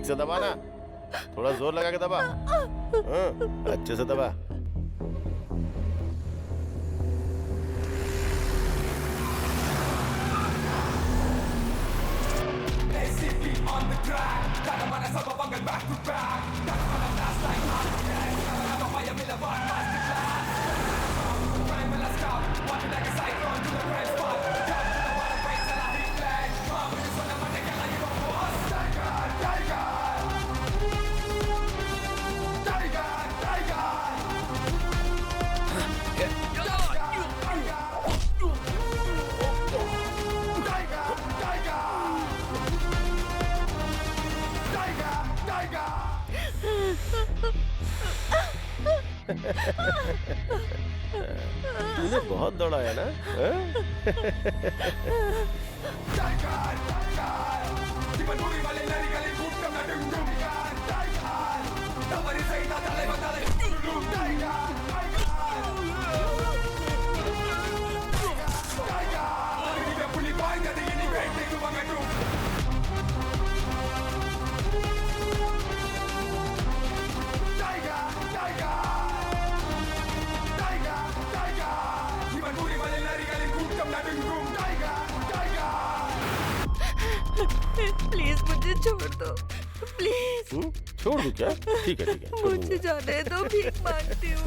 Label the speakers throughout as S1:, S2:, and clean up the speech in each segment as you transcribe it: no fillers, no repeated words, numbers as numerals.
S1: से दबा ना, थोड़ा जोर लगा के दबा। हाँ, अच्छे से दबा। तूने बहुत दौड़ाया ना?
S2: प्लीज मुझे छोड़ दो, प्लीज।
S1: छोड़ दूं क्या? ठीक है ठीक है, छोड़
S2: मुझे
S1: दूंगा।
S2: जाने दो, भीख मांगती हूँ।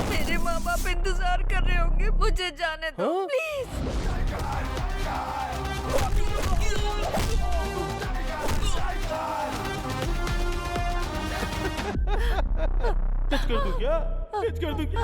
S2: मेरे माँ बाप इंतजार कर रहे होंगे, मुझे जाने दो प्लीज।
S1: टच कर दूं क्या? टच कर दूं क्या?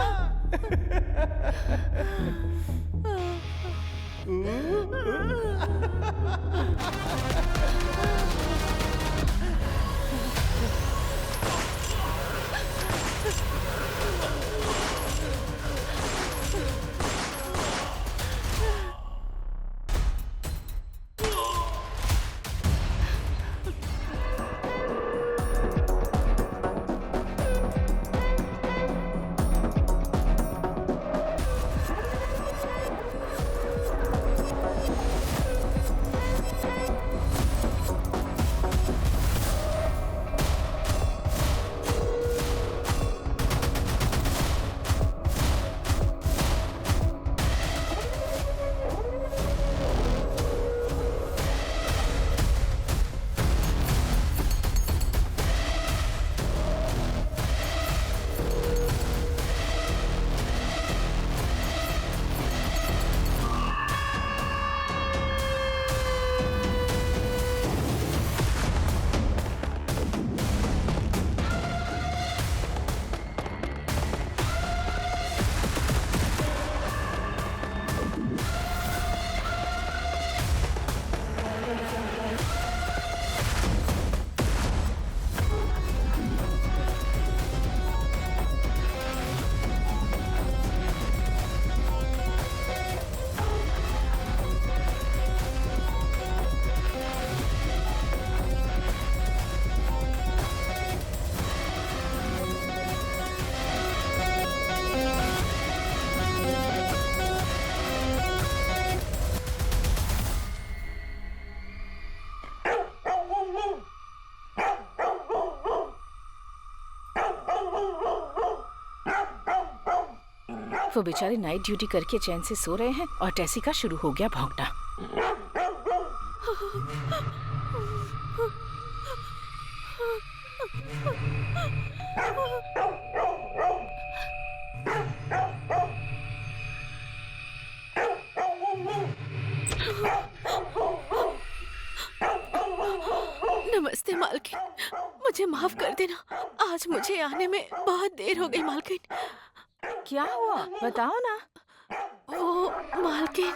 S3: वो बेचारे नाइट ड्यूटी करके चैन से सो रहे हैं और टेसी का शुरू हो गया भौंकना।
S4: नमस्ते मालकिन, मुझे माफ कर देना, आज मुझे आने में बहुत देर हो गई मालकिन।
S3: क्या हुआ बताओ ना।
S4: वो मालकिन,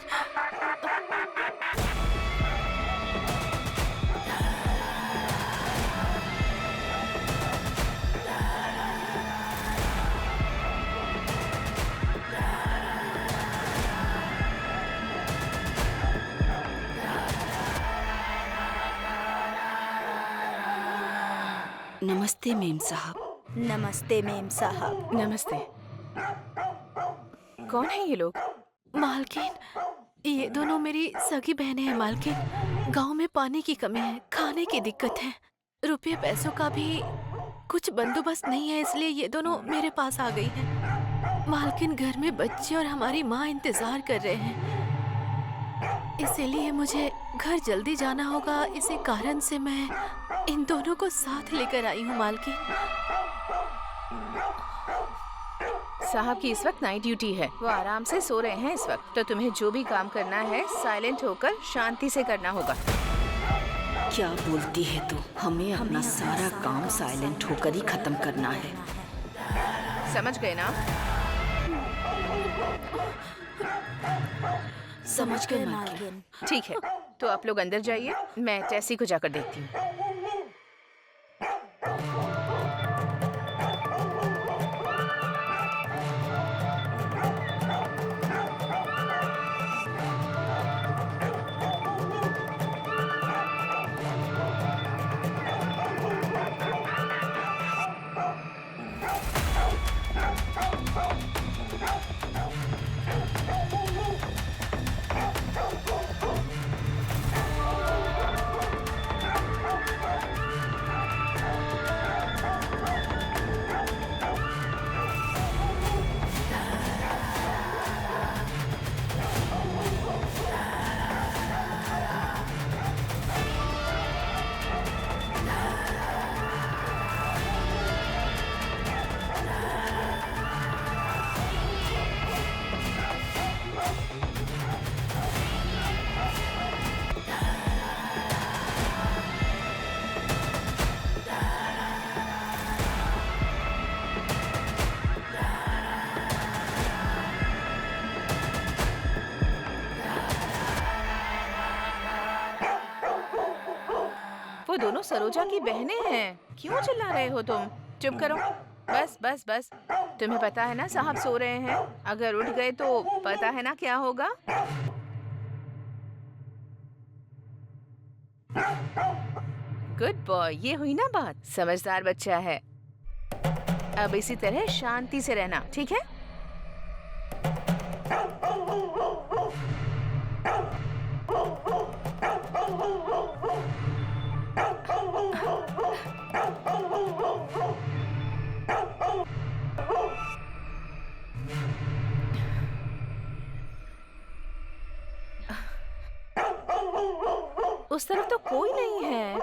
S4: नमस्ते मेम साहब।
S5: नमस्ते मेम साहब।
S3: नमस्ते। कौन है ये लोग?
S4: मालकिन, ये दोनों मेरी सगी बहनें हैं मालकिन। गांव में पानी की कमी है, खाने की दिक्कत है, रुपये पैसों का भी कुछ बंदोबस्त नहीं है, इसलिए ये दोनों मेरे पास आ गई हैं। मालकिन, घर में बच्चे और हमारी माँ इंतजार कर रहे हैं, इसीलिए मुझे घर जल्दी जाना होगा। इसी कारण से मैं इन दोनों को साथ लेकर आई हूँ मालकिन।
S3: साहब की इस वक्त नाइट ड्यूटी है, वो आराम से सो रहे हैं इस वक्त, तो तुम्हें जो भी काम करना है साइलेंट होकर शांति से करना होगा।
S4: क्या बोलती है तू? हमें अपना सारा काम साइलेंट होकर ही खत्म करना है।
S3: समझ गए ना?
S4: समझ गए मालकिन।
S3: ठीक है, तो आप लोग अंदर जाइए, मैं टेसी को जाकर देखती हूँ। वो दोनों सरोजा की बहनें हैं। क्यों चिल्ला रहे हो तुम? चुप करो। बस बस बस। तुम्हें पता है ना साहब सो रहे हैं, अगर उठ गए तो पता है ना क्या होगा। गुड बॉय, ये हुई ना बात। समझदार बच्चा है। अब इसी तरह शांति से रहना, ठीक है? उस तरफ तो कोई नहीं है।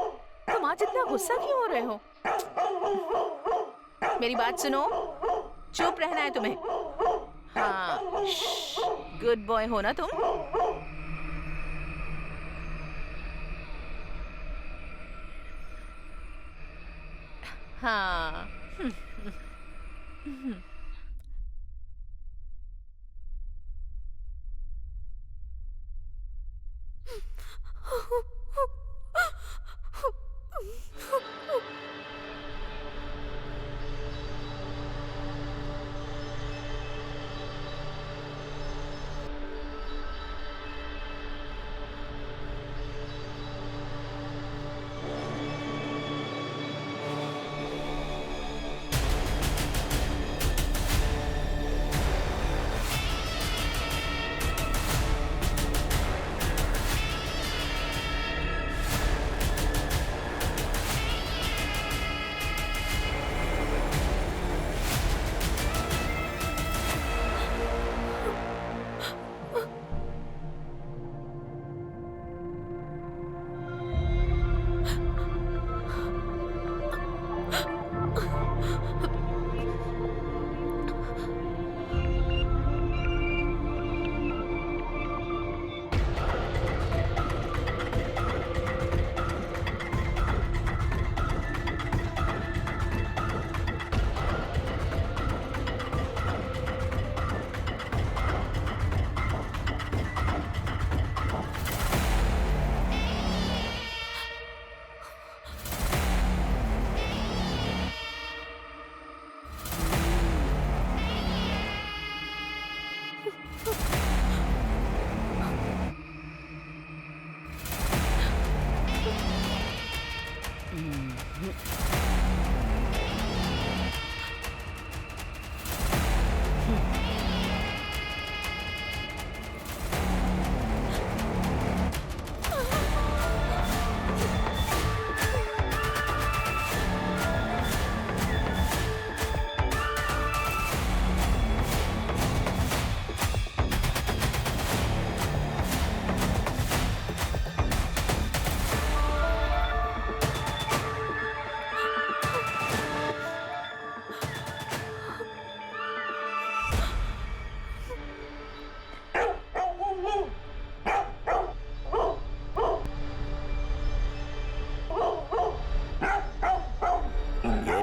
S3: तुम आज इतना गुस्सा क्यों हो रहे हो? मेरी बात सुनो, चुप रहना है तुम्हें। हाँ, गुड बॉय हो ना तुम। हाँ।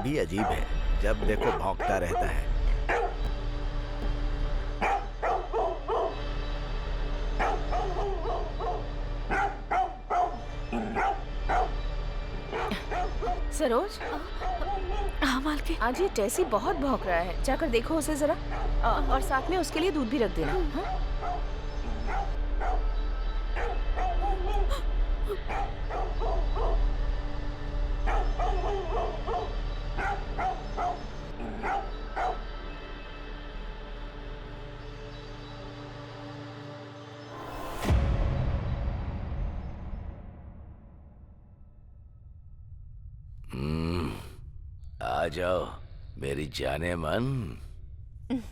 S1: भी अजीब है, जब देखो भौंकता रहता है।
S3: सरोज,
S4: हाँ मालकिन।
S3: आज ये टेसी बहुत भौंक रहा है, जाकर देखो उसे जरा। और साथ में उसके लिए दूध भी रख देना। हाँ?
S6: आ जाओ मेरी जाने मन,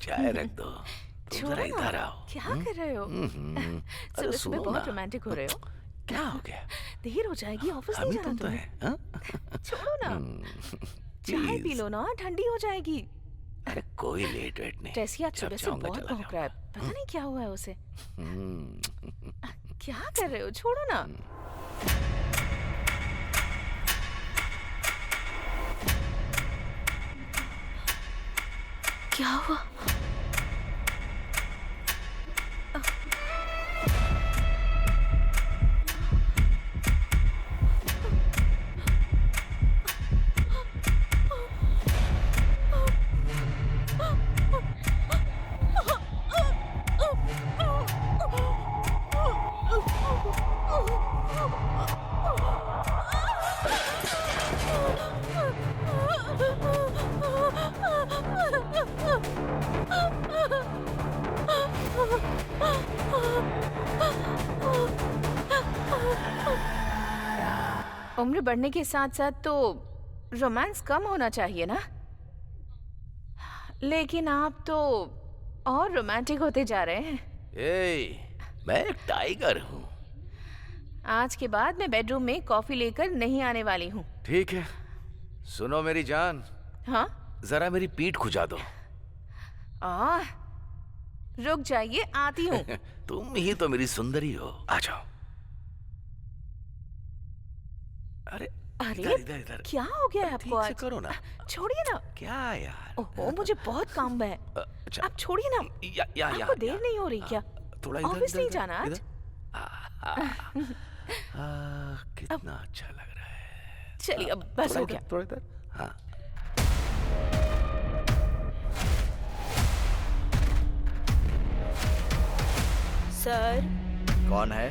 S6: चाय रख दो। तुम जरा इधर आओ।
S3: क्या कर रहे हो?
S6: अरे
S3: सुबह सुबह
S6: सुनो
S3: बहुत
S6: ना।
S3: रोमांटिक हो रहे हो।
S6: क्या हो गया?
S3: देर हो जाएगी, ऑफिस नहीं
S6: अभी
S3: जाना
S6: तुम तो
S3: तुम्हें।
S6: है हाँ?
S3: छोड़ो ना, चाय पी लो ना, ठंडी हो जाएगी।
S6: अरे कोई लेट वेट नहीं।
S3: टेसी आज
S6: जब
S3: सुबह से
S6: चाहूंगा
S3: बहुत
S6: चला
S3: भौंक रहा है, पता नहीं क्या हुआ है उसे।
S6: जाऊंगा।
S3: क्या कर रहे हो? छोड़ो ना।
S4: क्या हुआ?
S3: उम्र बढ़ने के साथ साथ तो रोमांस कम होना चाहिए ना, लेकिन आप तो और रोमांटिक होते जा रहे हैं।
S6: मैं एक टाइगर हूँ।
S3: आज के बाद मैं बेडरूम में कॉफी लेकर नहीं आने वाली हूँ।
S6: ठीक है, सुनो मेरी जान,
S3: हाँ?
S6: जरा मेरी पीठ खुजा दो।
S3: रुक जाइए, आती हूँ।
S6: तुम ही तो मेरी सुंदरी हो, आ जाओ। अरे
S3: अरे
S6: इधर इधर इधर।
S3: क्या हो गया है आपको
S6: ठीक से
S3: आज?
S6: करो ना।
S3: छोड़िए ना।
S6: क्या यार?
S3: ओहो, मुझे बहुत काम है।
S6: अच्छा,
S3: आप छोड़िए ना।
S6: या
S3: आपको देर नहीं हो रही क्या?
S6: थोड़ा इधर
S3: ऑफिस
S6: इधर,
S3: नहीं
S6: इधर,
S3: जाना आज?
S6: इधर। कितना अच्छा लग रहा है।
S3: चलिए, अब बस हो गया।
S6: थोड़ा इधर। हाँ।
S5: सर,
S7: कौन है?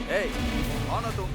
S7: ए, कौन हो तुम?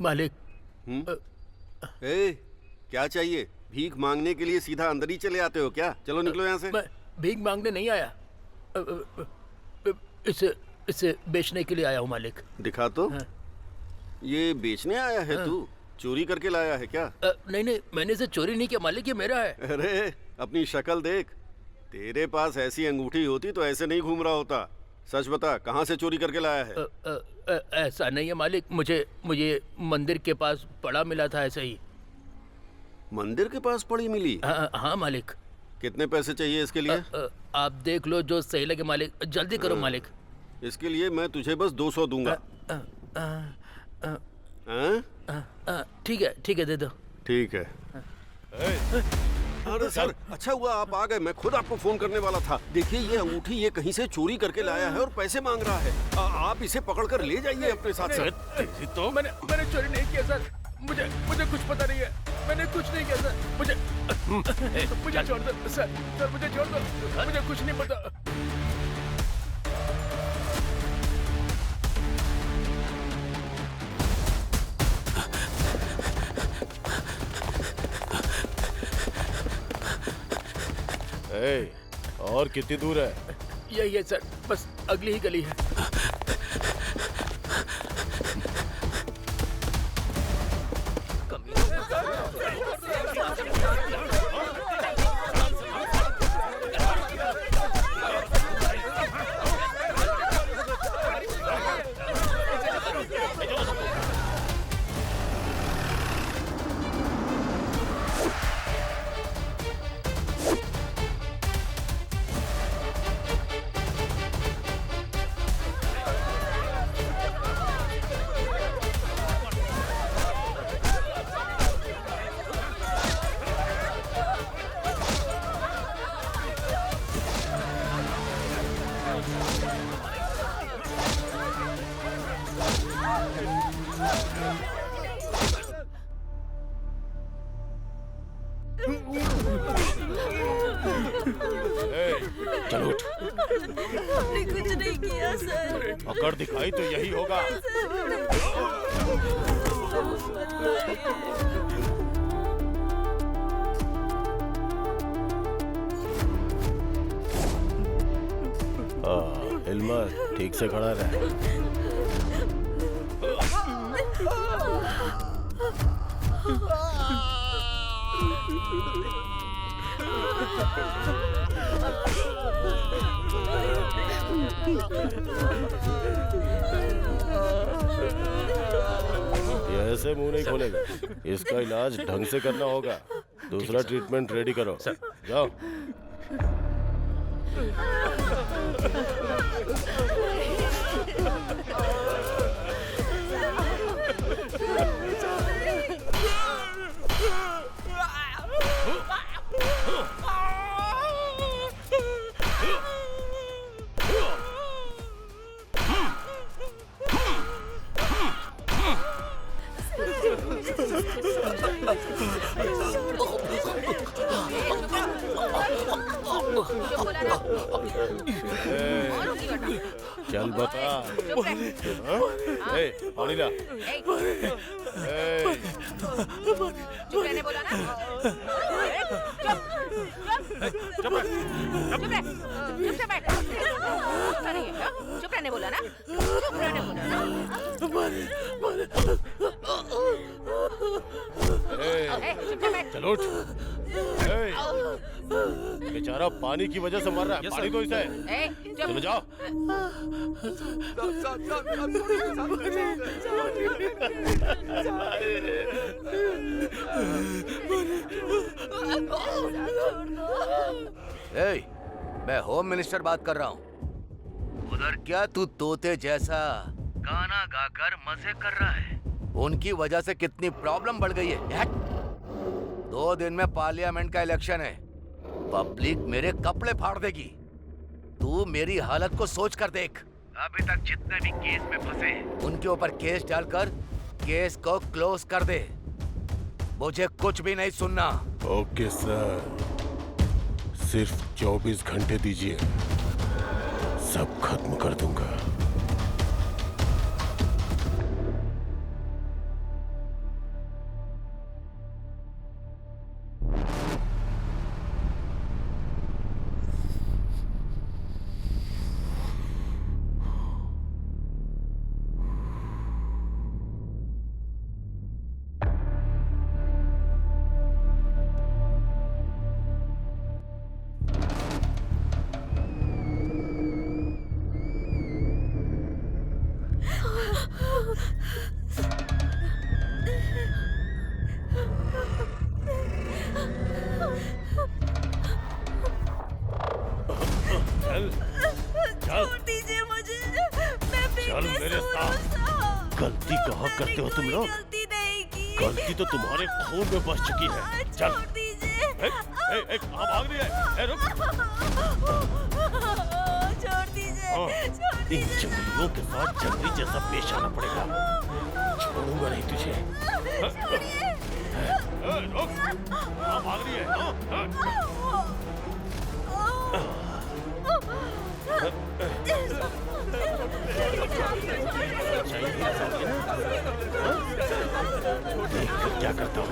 S8: मालिक।
S9: ए, क्या चाहिए? भीख मांगने के लिए सीधा अंदर ही चले आते हो क्या? चलो निकलो यहाँ से।
S8: मैं भीख मांगने नहीं आया, इसे बेचने के लिए आया हूँ मालिक।
S9: दिखा तो। ये बेचने आया है तू? चोरी करके लाया है क्या?
S8: नहीं, मैंने इसे चोरी नहीं किया मालिक, ये मेरा है।
S9: अरे अपनी शक्ल देख, तेरे पास ऐसी अंगूठी होती तो ऐसे नहीं घूम रहा होता। सच बता, कहाँ से चोरी करके लाया है?
S8: ऐसा नहीं है मालिक, मुझे मंदिर के पास पड़ा मिला था, ऐसे ही।
S9: मंदिर के पास पड़ी मिली?
S8: हाँ मालिक।
S9: कितने पैसे चाहिए इसके लिए?
S8: आप देख लो जो सही लगे मालिक, जल्दी करो मालिक।
S9: इसके लिए मैं तुझे बस 200 दूंगा।
S8: ठीक है, दे दो।
S9: ठीक है। अरे सर, अच्छा हुआ आप आ गए, मैं खुद आपको फोन करने वाला था। देखिए ये अंगूठी ये कहीं से चोरी करके लाया है और पैसे मांग रहा है। आप इसे पकड़कर ले जाइए अपने साथ।
S8: सर तो मैंने चोरी नहीं किया सर, मुझे कुछ पता नहीं है, मैंने कुछ नहीं किया सर, मुझे छोड़ दो सर, मुझे छोड़ दो, मुझे कुछ नहीं पता।
S1: और कितनी दूर है?
S8: यही है सर, बस अगली ही गली है।
S1: चलो उठ।
S2: हमने कुछ नहीं किया सर।
S1: अगर दिखाई तो यही होगा। इल्मा ठीक से खड़ा रहे। ये ऐसे मुंह नहीं खोलेगा, इसका इलाज ढंग से करना होगा। दूसरा ट्रीटमेंट रेडी करो। जाओ। चल बता। पानी ला।
S3: चुप रहने बोला ना। चुप से बैठ। चुप रहने बोला ना। चुप रहने बोला ना। चुप से बैठ।
S1: चलो उठ। बेचारा पानी की वजह से मर रहा है, पानी दो इसे। चलो जाओ।
S6: मैं होम मिनिस्टर बात कर रहा हूँ। उधर क्या तू तोते जैसा गाना गाकर मजे कर रहा है? उनकी वजह से कितनी प्रॉब्लम बढ़ गई है। 2 दिन में पार्लियामेंट का इलेक्शन है, पब्लिक मेरे कपड़े फाड़ देगी। तू मेरी हालत को सोच कर देख। अभी तक जितने भी केस में फंसे उनके ऊपर केस डालकर केस को क्लोज कर दे। मुझे कुछ भी नहीं सुनना।
S1: ओके सर, सिर्फ 24 घंटे दीजिए, सब खत्म कर दूंगा।
S2: छोड़ दीजिए मुझे, मैं
S1: चल मेरे साथ। गलती कहाँ करते हो तुम लोग?
S2: गलती नहीं की।
S1: गलती तो तुम्हारे खून में बस चुकी है। चल।
S2: छोड़ दीजिए।
S1: कहाँ भाग रही है? रुक।
S2: छोड़ दीजिए।
S1: हाँ,
S2: छोड़
S1: इन
S2: दीजिए।
S1: जंगलियों के साथ जंगली जैसा पेश आना पड़ेगा। छोड़ूंगा नहीं तुझे। रुक। कहाँ भाग रही है? क्या करता हूँ?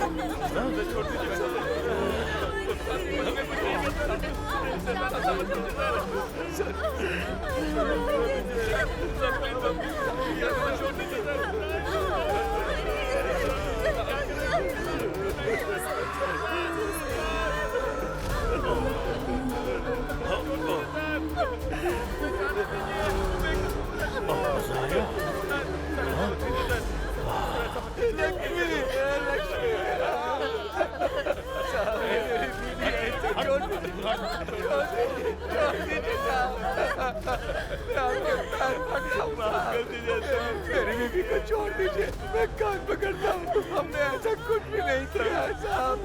S8: मेरी बीवी को छोड़ दीजिए, मैं कान पकड़ता हूँ। हमने ऐसा कुछ भी नहीं किया साहब।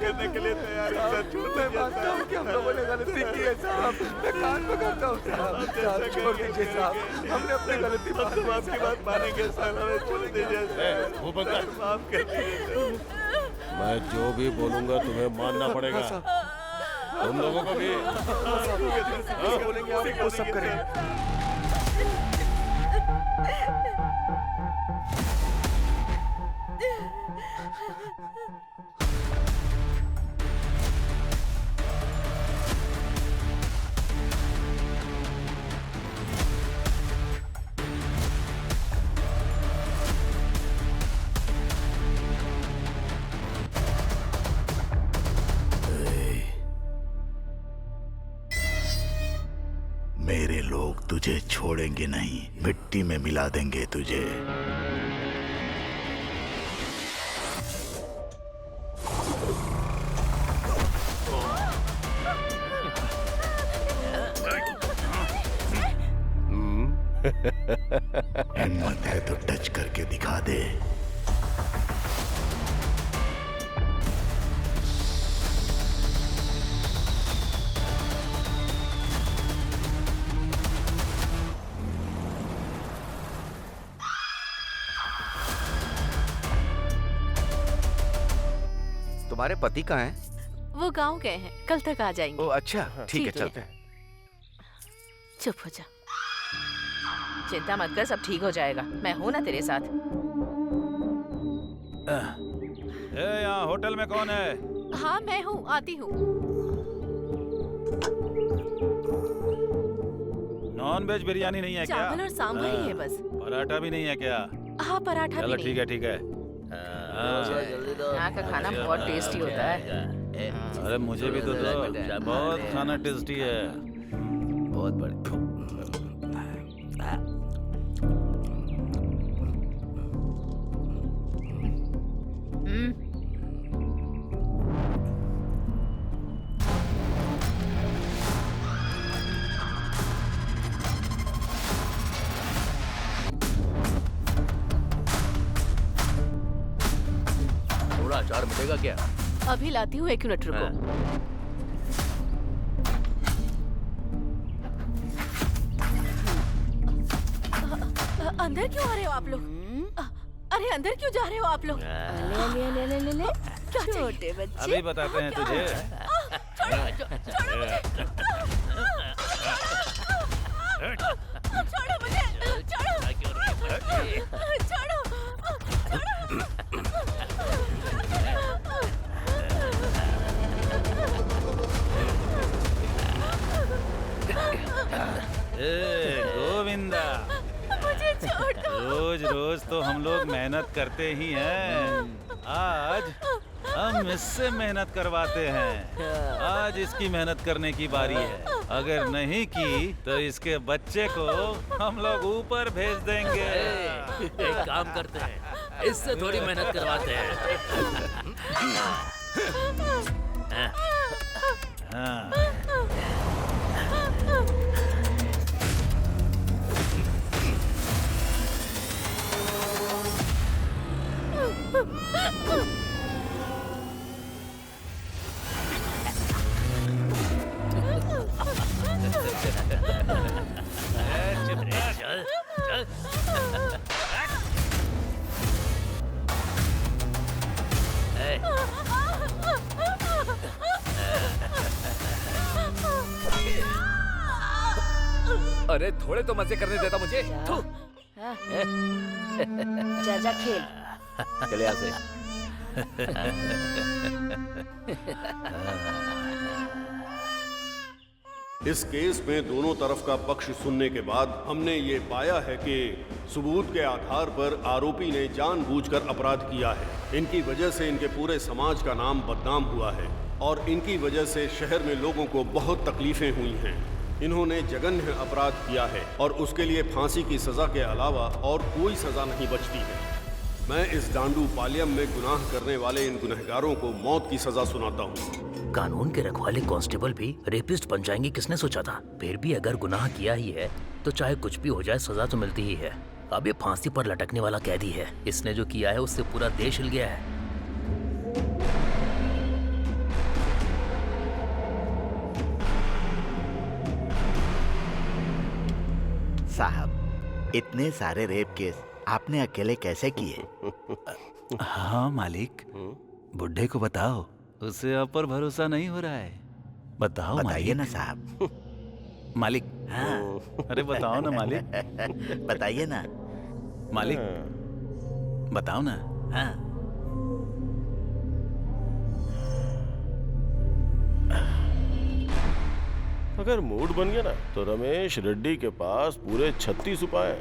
S8: करने के लिए तैयार है। मैं मानता हूँ कि हम लोगों ने गलती की है साहब। मैं कान पकड़ता हूँ साहब। छोड़ दीजिए साहब, हमने अपनी गलती आपकी बात मानेंगे साहब। हमें छोड़ दीजिए। माफ कर दीजिए।
S1: मैं जो भी बोलूंगा तुम्हें मानना पड़ेगा। तुम लोगों को भी।
S8: बोलेंगे आप वो सब करेंगे।
S10: मेरे लोग तुझे छोड़ेंगे नहीं, मिट्टी में मिला देंगे तुझे। हिम्मत है तो टच करके दिखा दे।
S7: तुम्हारे पति कहाँ हैं?
S4: वो गांव गए हैं, कल तक आ जाएंगे।
S7: ओ अच्छा, ठीक है, चलते हैं।
S4: चुप हो जा।
S3: चिंता मत कर, सब ठीक हो जाएगा। मैं हूँ ना तेरे साथ।
S11: यहाँ होटल में कौन है?
S4: हाँ मैं हूँ, आती हूँ।
S11: नॉन वेज बिरयानी नहीं है क्या?
S4: चावल और सांभर ही है बस।
S11: पराठा भी नहीं है क्या?
S4: हाँ पराठा भी
S11: चलो
S4: नहीं।
S11: ठीक है, ठीक है।
S3: यहाँ का खाना बहुत टेस्टी होता है।
S11: अरे मुझे भी तो दो, बहुत खाना टेस्टी है।
S6: बहुत बड़े। थोड़ा अचार मिलेगा क्या?
S4: अभी लाती हूँ, 1 मिनट रुको। अंदर क्यों आ रहे हो आप लोग? अरे अंदर क्यों जा रहे हो आप लोग? ले क्या छोटे बच्चे?
S11: अभी बताते हैं तुझे। रोज तो हम लोग मेहनत करते ही हैं। आज हम इससे मेहनत करवाते हैं। आज इसकी मेहनत करने की बारी है। अगर नहीं की तो इसके बच्चे को हम लोग ऊपर भेज देंगे।
S12: एक काम करते हैं, इससे थोड़ी मेहनत करवाते हैं।
S11: हाँ।
S12: चल चल।
S13: अरे थोड़े तो मजे करने देता मुझे।
S5: जा जा खेल।
S12: चले यहाँ से।
S9: इस केस में दोनों तरफ का पक्ष सुनने के बाद हमने ये पाया है कि सबूत के आधार पर आरोपी ने जानबूझकर अपराध किया है। इनकी वजह से इनके पूरे समाज का नाम बदनाम हुआ है और इनकी वजह से शहर में लोगों को बहुत तकलीफें हुई हैं। इन्होंने जघन्य अपराध किया है और उसके लिए फांसी की सजा के अलावा और कोई सजा नहीं बचती है। मैं इस डांडू पालियम में गुनाह करने वाले इन गुनहगारों को मौत की सजा सुनाता हूँ।
S12: कानून के रखवाले कांस्टेबल भी रेपिस्ट बन जाएंगे, किसने सोचा था? फिर भी अगर गुनाह किया ही है तो चाहे कुछ भी हो जाए सजा तो मिलती ही है। अब ये फांसी पर लटकने वाला कैदी है। इसने जो किया है उससे पूरा देश हिल गया है।
S10: साहब, इतने सारे रेप केस आपने अकेले कैसे किए?
S11: हाँ मालिक, बुड्ढे को बताओ, उसे आप पर भरोसा नहीं हो रहा है। बताओ
S10: बताइए ना साहब।
S11: मालिक।
S10: हाँ।
S11: अरे बताओ ना मालिक।
S10: बताइए ना
S11: मालिक, बताओ ना।
S10: हाँ।
S1: अगर मूड बन गया ना तो रमेश रेड्डी के पास पूरे 36 उपाय हैं।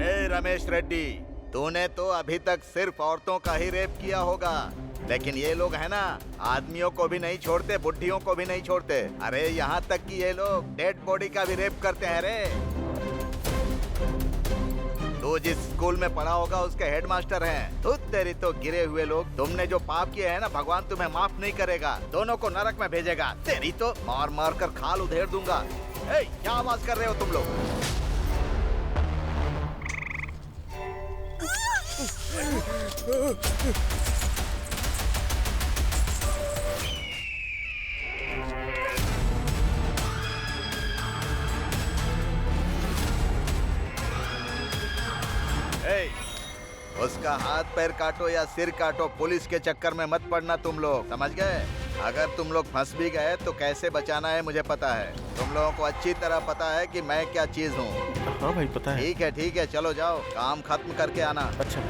S10: ए रमेश रेड्डी, तूने तो अभी तक सिर्फ औरतों का ही रेप किया होगा, लेकिन ये लोग है ना, आदमियों को भी नहीं छोड़ते, बुढ़ियों को भी नहीं छोड़ते। अरे यहाँ तक कि ये लोग डेड बॉडी का भी रेप करते हैं रे। तू जिस स्कूल में पढ़ा होगा उसके हेडमास्टर हैं। तू तेरी तो गिरे हुए लोग, तुमने जो पाप किए हैं ना, भगवान तुम्हें माफ नहीं करेगा, दोनों को नरक में भेजेगा। तेरी तो मार मार कर खाल उधेड़ दूंगा। ए, क्या आवाज कर रहे हो तुम लोग? उसका हाथ पैर काटो या सिर काटो, पुलिस के चक्कर में मत पड़ना तुम लोग, समझ गए? अगर तुम लोग फंस भी गए तो कैसे बचाना है मुझे पता है। तुम लोगों को अच्छी तरह पता है कि मैं क्या चीज हूँ।
S1: हाँ भाई पता है।
S10: ठीक है, चलो जाओ, काम खत्म करके आना।
S1: अच्छा।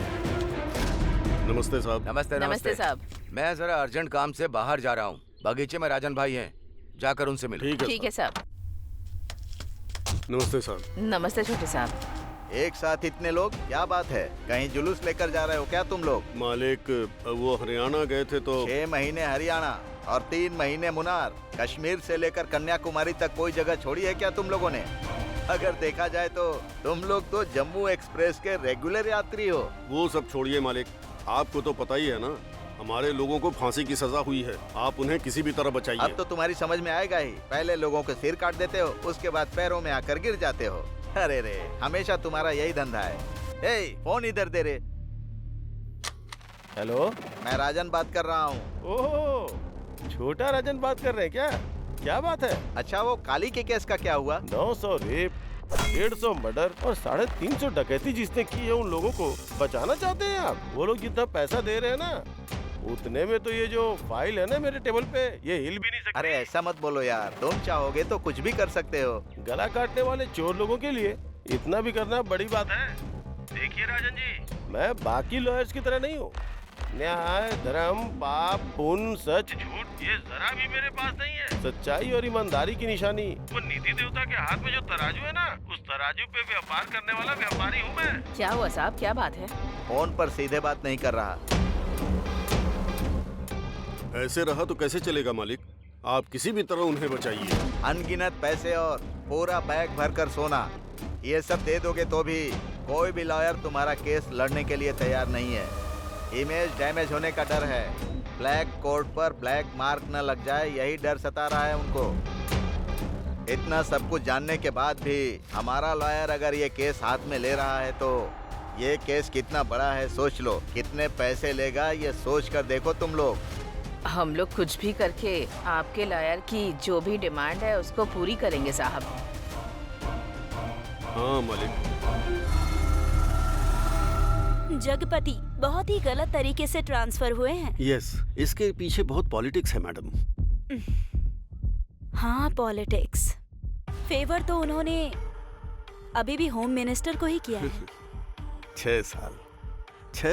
S9: नमस्ते साहब।
S6: नमस्ते
S3: नमस्ते साहब।
S6: मैं जरा अर्जेंट काम से बाहर जा रहा हूँ। बगीचे में राजन भाई हैं, जाकर उनसे मिलो।
S3: ठीक है साहब।
S9: नमस्ते साहब।
S3: नमस्ते छोटे साहब।
S10: एक साथ इतने लोग, क्या बात है? कहीं जुलूस लेकर जा रहे हो क्या तुम लोग?
S9: मालिक, वो हरियाणा गए थे तो
S10: 6 महीने हरियाणा और 3 महीने मुनार, कश्मीर से लेकर कन्याकुमारी तक कोई जगह छोड़ी है क्या तुम लोगों ने? अगर देखा जाए तो तुम लोग तो जम्मू एक्सप्रेस के रेगुलर यात्री हो।
S9: वो सब छोड़िए मालिक, आपको तो पता ही है ना, हमारे लोगों को फांसी की सजा हुई है। आप उन्हें किसी भी तरह बचाइए।
S10: अब तो तुम्हारी समझ में आएगा ही। पहले लोगों के सिर काट देते हो, उसके बाद पैरों में आकर गिर जाते हो। अरे रे, हमेशा तुम्हारा यही धंधा है। ए, फोन इधर दे रे।
S1: हेलो,
S10: मैं राजन बात कर रहा हूँ।
S1: ओह, छोटा राजन बात कर रहे हैं क्या? क्या बात है?
S10: अच्छा, वो काली के केस का क्या हुआ?
S1: 900 रेप, 150 मर्डर और 350 डकैती जिसने की है, उन लोगों को बचाना चाहते हैं आप? वो लोग जितना पैसा दे रहे हैं ना, उतने में तो ये जो फाइल है ना मेरे टेबल पे, ये हिल भी नहीं सकती।
S10: अरे ऐसा मत बोलो यार, तुम चाहोगे तो कुछ भी कर सकते हो।
S1: गला काटने वाले चोर लोगों के लिए इतना भी करना बड़ी बात है। देखिए राजन जी, मैं बाकी लॉयर्स की तरह नहीं हूँ। न्याय, धर्म, पाप, पुण्य, सच, झूठ, ये जरा भी मेरे पास नहीं है। सच्चाई और ईमानदारी की निशानी वो निधि देवता के हाथ में जो तराजू है ना, उस तराजू पे व्यापार करने वाला व्यापारी हूँ मैं।
S3: क्या हुआ साहब, क्या बात है?
S10: फोन पर सीधे बात नहीं कर रहा।
S9: ऐसे रहा तो कैसे चलेगा मालिक? आप किसी भी तरह उन्हें बचाइए।
S10: अनगिनत पैसे और पूरा बैग भरकर सोना, ये सब दे दोगे तो भी कोई भी लॉयर तुम्हारा केस लड़ने के लिए तैयार नहीं है। इमेज डैमेज होने का डर है। ब्लैक कोर्ट पर ब्लैक मार्क न लग जाए, यही डर सता रहा है उनको। इतना सब कुछ जानने के बाद भी हमारा लॉयर अगर ये केस हाथ में ले रहा है तो ये केस कितना बड़ा है सोच लो। कितने पैसे लेगा ये सोच कर देखो तुम लोग।
S3: हम लोग कुछ भी करके आपके लॉयर की जो भी डिमांड है उसको पूरी करेंगे साहब।
S9: हाँ मालिक।
S5: जगपति बहुत ही गलत तरीके से ट्रांसफर हुए हैं।
S9: यस, इसके पीछे बहुत पॉलिटिक्स है मैडम।
S5: हाँ, पॉलिटिक्स। फेवर तो उन्होंने अभी भी होम मिनिस्टर को ही किया है।
S9: 6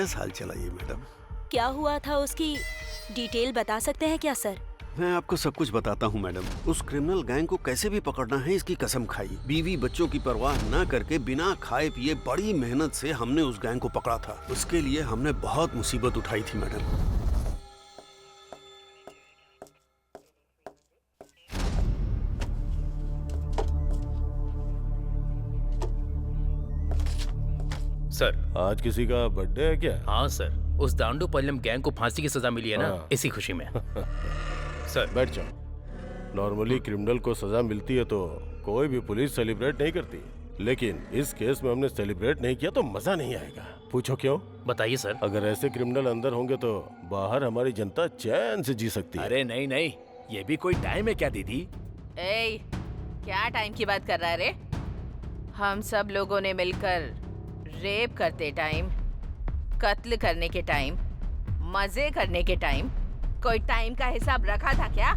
S9: साल चला ये मैडम।
S5: क्या हुआ था उसकी डिटेल बता सकते हैं क्या सर?
S9: मैं आपको सब कुछ बताता हूँ मैडम। उस क्रिमिनल गैंग को कैसे भी पकड़ना है इसकी कसम खाई। बीवी बच्चों की परवाह न करके बिना खाए पिए बड़ी मेहनत से हमने उस गैंग को पकड़ा था। उसके लिए हमने बहुत मुसीबत उठाई थी मैडम।
S12: सर,
S1: आज किसी का बर्थडे है क्या?
S12: हाँ सर, उस दांडू पल्लम गैंग को फांसी की सजा मिली है ना, इसी खुशी में। सर
S1: बैठ जाओ। नॉर्मली क्रिमिनल को सजा मिलती है तो कोई भी पुलिस सेलिब्रेट नहीं करती, लेकिन इस केस में हमने सेलिब्रेट नहीं किया तो मजा नहीं आएगा। पूछो क्यों?
S12: बताइए सर।
S1: अगर ऐसे क्रिमिनल अंदर होंगे तो बाहर हमारी जनता चैन से जी सकती है।
S6: अरे नहीं नहीं, ये भी कोई टाइम है क्या दीदी?
S3: ए, क्या टाइम की बात कर रहा है रे? हम सब लोगों ने मिलकर रेप करते टाइम, कत्ल करने के टाइम, मजे करने के टाइम कोई टाइम का हिसाब रखा था क्या?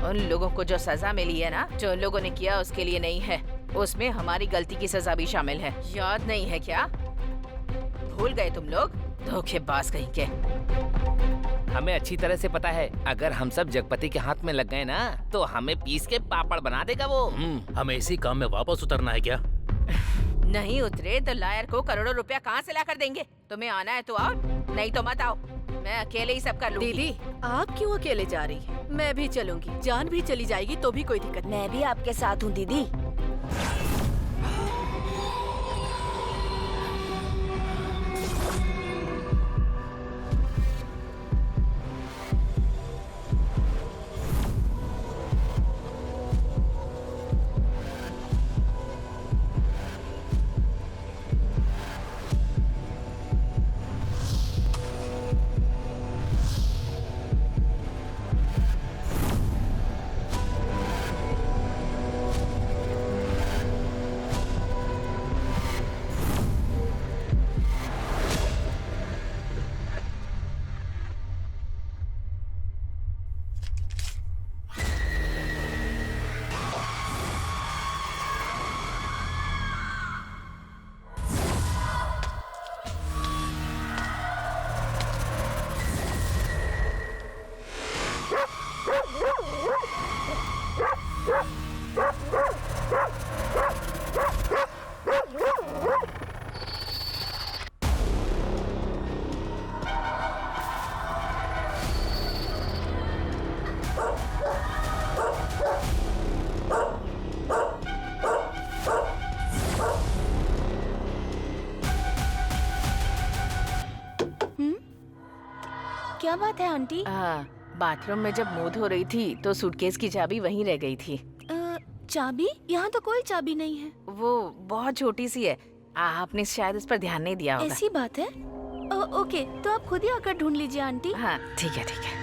S3: उन लोगों को जो सजा मिली है ना, जो उन लोगों ने किया उसके लिए नहीं है, उसमें हमारी गलती की सजा भी शामिल है। याद नहीं है क्या? भूल गए तुम लोग? धोखेबाज कहीं के।
S13: हमें अच्छी तरह से पता है, अगर हम सब जगपति के हाथ में लग गए ना तो हमें पीस के पापड़ बना देगा वो।
S12: हमें इसी काम में वापस उतरना है क्या?
S3: नहीं उतरे तो लायर को करोड़ों रुपया कहाँ से ला कर देंगे? तुम्हें आना है तो आओ, नहीं तो मत आओ। मैं अकेले ही सब कर लूंगी।
S4: दीदी, आप क्यों अकेले जा रही हैं? मैं भी चलूंगी। जान भी चली जाएगी तो भी कोई दिक्कत नहीं।
S5: मैं भी आपके साथ हूँ दीदी। क्या बात है आंटी?
S3: बाथरूम में जब मुंह धो रही थी तो सूटकेस की चाबी वहीं रह गई थी।
S4: चाबी? यहाँ तो कोई चाबी नहीं है।
S3: वो बहुत छोटी सी है, आपने शायद उस पर ध्यान नहीं दिया होगा।
S4: ऐसी बात है? ओके, तो आप खुद ही आकर ढूंढ लीजिए आंटी।
S3: हाँ ठीक है ठीक है।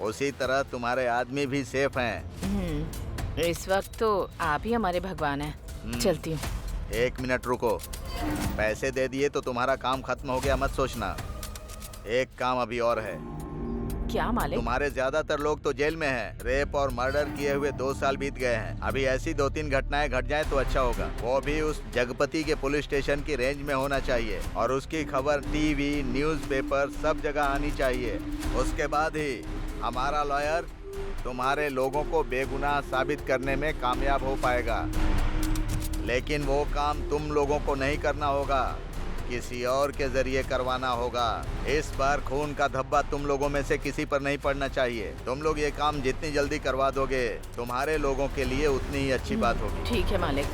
S10: उसी तरह तुम्हारे आदमी भी सेफ हैं।
S3: इस वक्त तो आप ही हमारे भगवान हैं। चलती हूँ।
S10: 1 मिनट रुको। पैसे दे दिए तो तुम्हारा काम खत्म हो गया मत सोचना। एक काम अभी और है।
S3: क्या मालिक?
S10: तुम्हारे ज्यादातर लोग तो जेल में हैं। रेप और मर्डर किए हुए 2 साल बीत गए हैं। अभी ऐसी 2-3 घटनाएं घट जाए तो अच्छा होगा। वो भी उस जगपति के पुलिस स्टेशन की रेंज में होना चाहिए और उसकी खबर टीवी, न्यूज़पेपर सब जगह आनी चाहिए। उसके बाद ही हमारा लॉयर तुम्हारे लोगों को बेगुनाह साबित करने में कामयाब हो पाएगा। लेकिन वो काम तुम लोगों को नहीं करना होगा, किसी और के जरिए करवाना होगा। इस बार खून का धब्बा तुम लोगों में से किसी पर नहीं पड़ना चाहिए। तुम लोग ये काम जितनी जल्दी करवा दोगे तुम्हारे लोगों के लिए उतनी ही अच्छी बात होगी।
S3: ठीक है मालिक।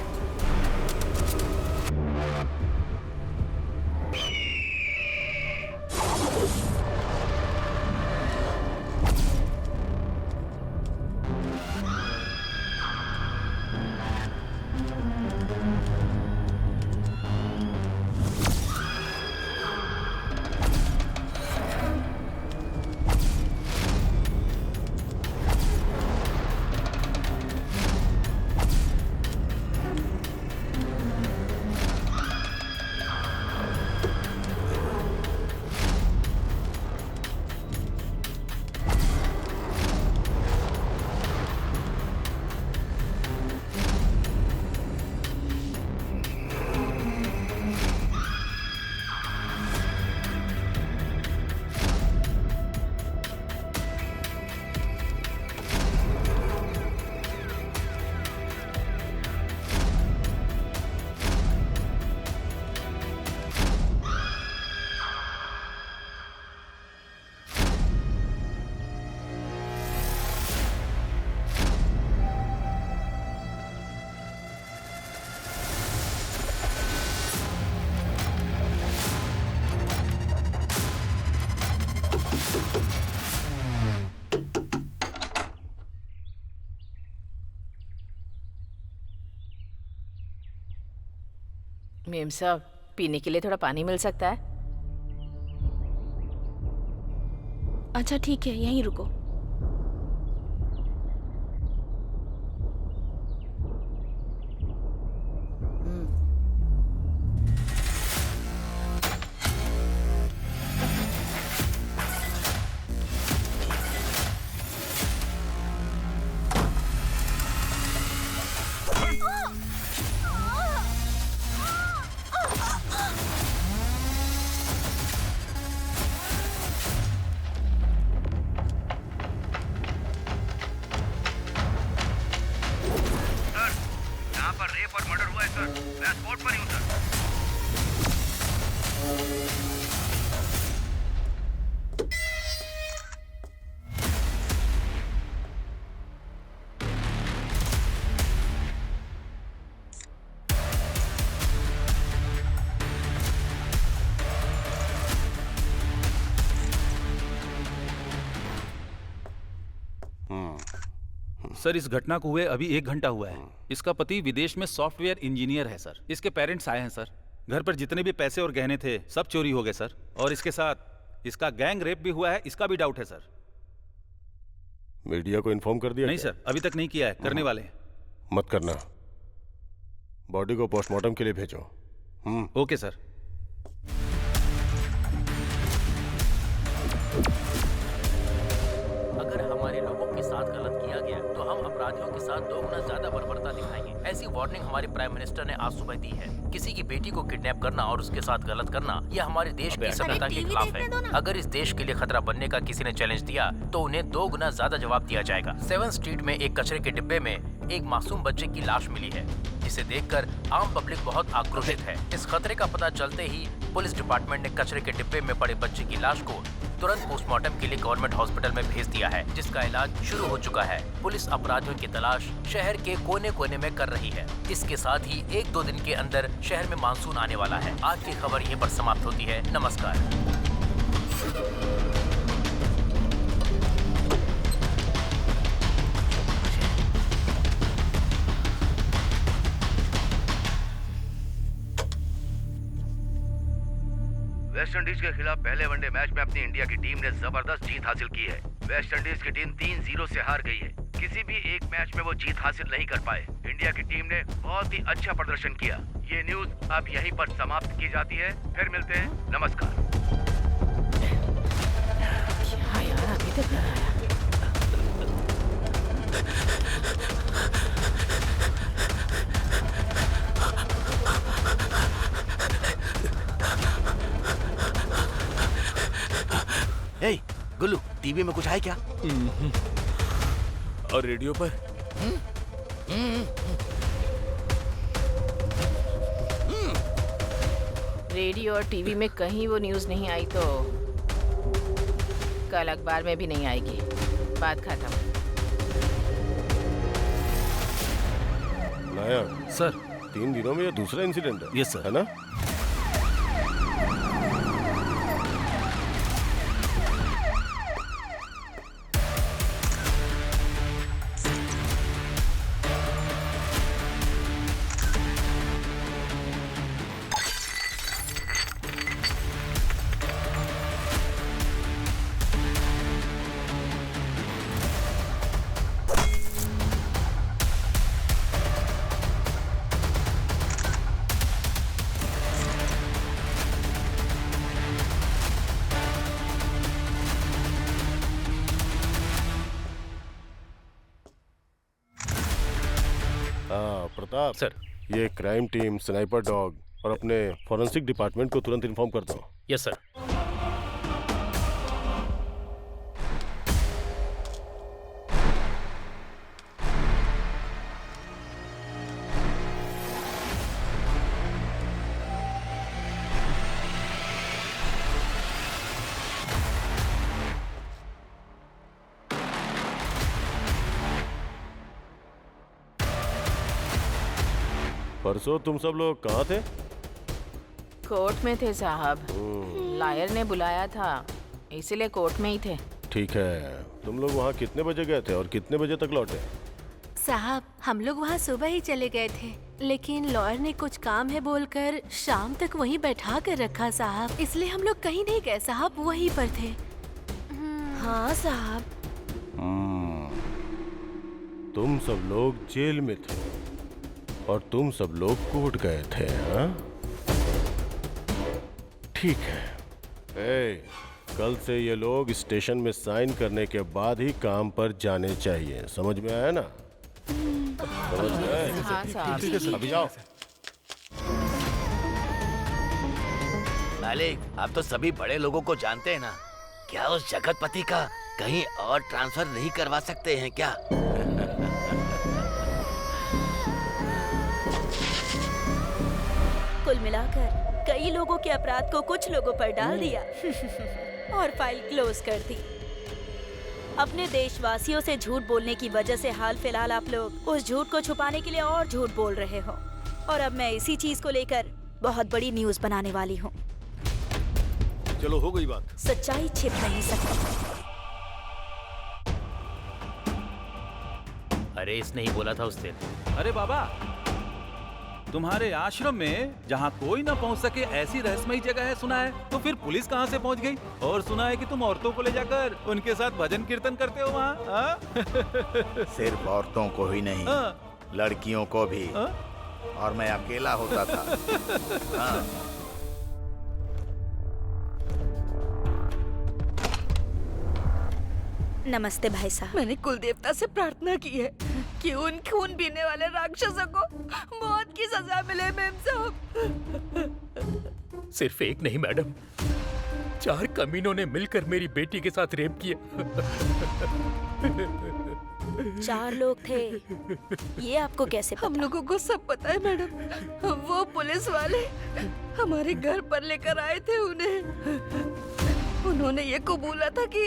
S3: मेम साहब, पीने के लिए थोड़ा पानी मिल सकता है?
S4: अच्छा ठीक है, यहीं रुको।
S11: सर, इस घटना को हुए अभी 1 घंटा हुआ है। इसका पति विदेश में सॉफ्टवेयर इंजीनियर है सर। इसके पेरेंट्स आए हैं सर। घर पर जितने भी पैसे और गहने थे सब चोरी हो गए सर। और इसके साथ इसका गैंग रेप भी हुआ है, इसका भी डाउट है सर।
S1: मीडिया को इन्फॉर्म कर दिया?
S11: नहीं सर, अभी तक नहीं किया है, करने वाले हैं।
S1: मत करना। बॉडी को पोस्टमार्टम के लिए भेजो।
S11: Okay sir.
S12: अगर हमारे लोगों के साथ गलत किया गया तो हम अपराधियों के साथ 2 गुना ज्यादा बर्बरता दिखाएंगे। ऐसी वार्निंग हमारे प्राइम मिनिस्टर ने आज सुबह दी है। किसी की बेटी को किडनैप करना और उसके साथ गलत करना यह हमारे देश की सभ्यता के खिलाफ है। अगर इस देश के लिए खतरा बनने का किसी ने चैलेंज दिया तो उन्हें 2 गुना ज्यादा जवाब दिया जाएगा। 7 स्ट्रीट में एक कचरे के डिब्बे में एक मासूम बच्चे की लाश मिली है, जिसे देखकर आम पब्लिक बहुत आक्रोशित है। इस खतरे का पता चलते ही पुलिस डिपार्टमेंट ने कचरे के डिब्बे में पड़े बच्चे की लाश को तुरंत पोस्टमार्टम के लिए गवर्नमेंट हॉस्पिटल में भेज दिया है, जिसका इलाज शुरू हो चुका है। पुलिस अपराधियों की तलाश शहर के कोने कोने में कर रही है। इसके साथ ही 1-2 दिन के अंदर शहर में मानसून आने वाला है। आज की खबर यहीं पर समाप्त होती है। नमस्कार।
S6: वेस्ट इंडीज के खिलाफ पहले वनडे मैच में अपनी इंडिया की टीम ने जबरदस्त जीत हासिल की है। वेस्ट इंडीज की टीम 3-0 से हार गई है। किसी भी एक मैच में वो जीत हासिल नहीं कर पाए। इंडिया की टीम ने बहुत ही अच्छा प्रदर्शन किया। ये न्यूज अब यहीं पर समाप्त की जाती है। फिर मिलते हैं, नमस्कार।
S3: क्या यार, अभी तक नहीं आया।
S6: हे गुल्लू, टीवी में कुछ है क्या?
S11: और रेडियो पर?
S3: रेडियो और टीवी में कहीं वो न्यूज़ नहीं आई तो कल अखबार में भी नहीं आएगी। बात खत्म।
S1: नायक
S11: सर,
S1: 3 दिनों में ये दूसरा इंसिडेंट है।
S11: Yes sir.
S1: है ना? प्रताप
S12: सर,
S1: ये क्राइम टीम, स्नाइपर डॉग और अपने फॉरेंसिक डिपार्टमेंट को तुरंत इन्फॉर्म कर दो।
S12: Yes sir.
S1: परसों तुम सब लोग कहाँ थे?
S3: कोर्ट में थे साहब। लायर ने बुलाया था, इसीलिए कोर्ट में ही थे।
S1: ठीक है, तुम लोग वहाँ कितने बजे गए थे और कितने बजे तक लौटे?
S4: साहब, हम लोग वहाँ सुबह ही चले गए थे, लेकिन लॉयर ने कुछ काम है बोलकर शाम तक वहीं बैठा कर रखा साहब, इसलिए हम लोग कहीं नहीं गए साहब, वहीं पर थे।
S5: हाँ साहब।
S1: तुम सब लोग जेल में थे और तुम सब लोग कोर्ट गए थे, हाँ? ठीक है। कल से ये लोग स्टेशन में साइन करने के बाद ही काम पर जाने चाहिए। समझ में आया ना? समझ में आया?
S3: हाँ साहब।
S1: अभी जाओ।
S6: मालिक, आप तो सभी बड़े लोगों को जानते हैं ना। क्या उस जगतपति का कहीं और ट्रांसफर नहीं करवा सकते हैं क्या?
S5: कुल मिलाकर कई लोगों के अपराध को कुछ लोगों पर डाल दिया और फाइल क्लोज कर दी। अपने देशवासियों से झूठ बोलने की वजह से हाल फिलहाल आप लोग उस झूठ को छुपाने के लिए और झूठ बोल रहे हो, और अब मैं इसी चीज को लेकर बहुत बड़ी न्यूज बनाने वाली हूँ।
S9: चलो, हो गई बात।
S5: सच्चाई छिप नहीं सकती।
S12: अरे इसने ही बोला था उस दिन।
S11: अरे बाबा, तुम्हारे आश्रम में जहाँ कोई ना पहुँच सके ऐसी रहस्यमयी जगह है सुना है, तो फिर पुलिस कहाँ से पहुँच गई? और सुना है कि तुम औरतों को ले जाकर उनके साथ भजन कीर्तन करते हो वहाँ।
S10: सिर्फ औरतों को ही नहीं, लड़कियों को भी। और मैं अकेला होता था। हाँ।
S5: नमस्ते भाई साहब।
S2: मैंने कुल देवता से प्रार्थना की है कि उन खून पीने वाले राक्षसों को मौत की सजा मिले मेम साहब।
S12: सिर्फ एक नहीं मैडम, 4 कमीनों ने मिलकर मेरी बेटी के साथ रेप किया।
S5: 4 लोग थे, ये आपको कैसे पता?
S2: हम लोगों को सब पता है मैडम। वो पुलिस वाले हमारे घर पर लेकर आए थे उन्हें। उन्होंने ये कबूला था कि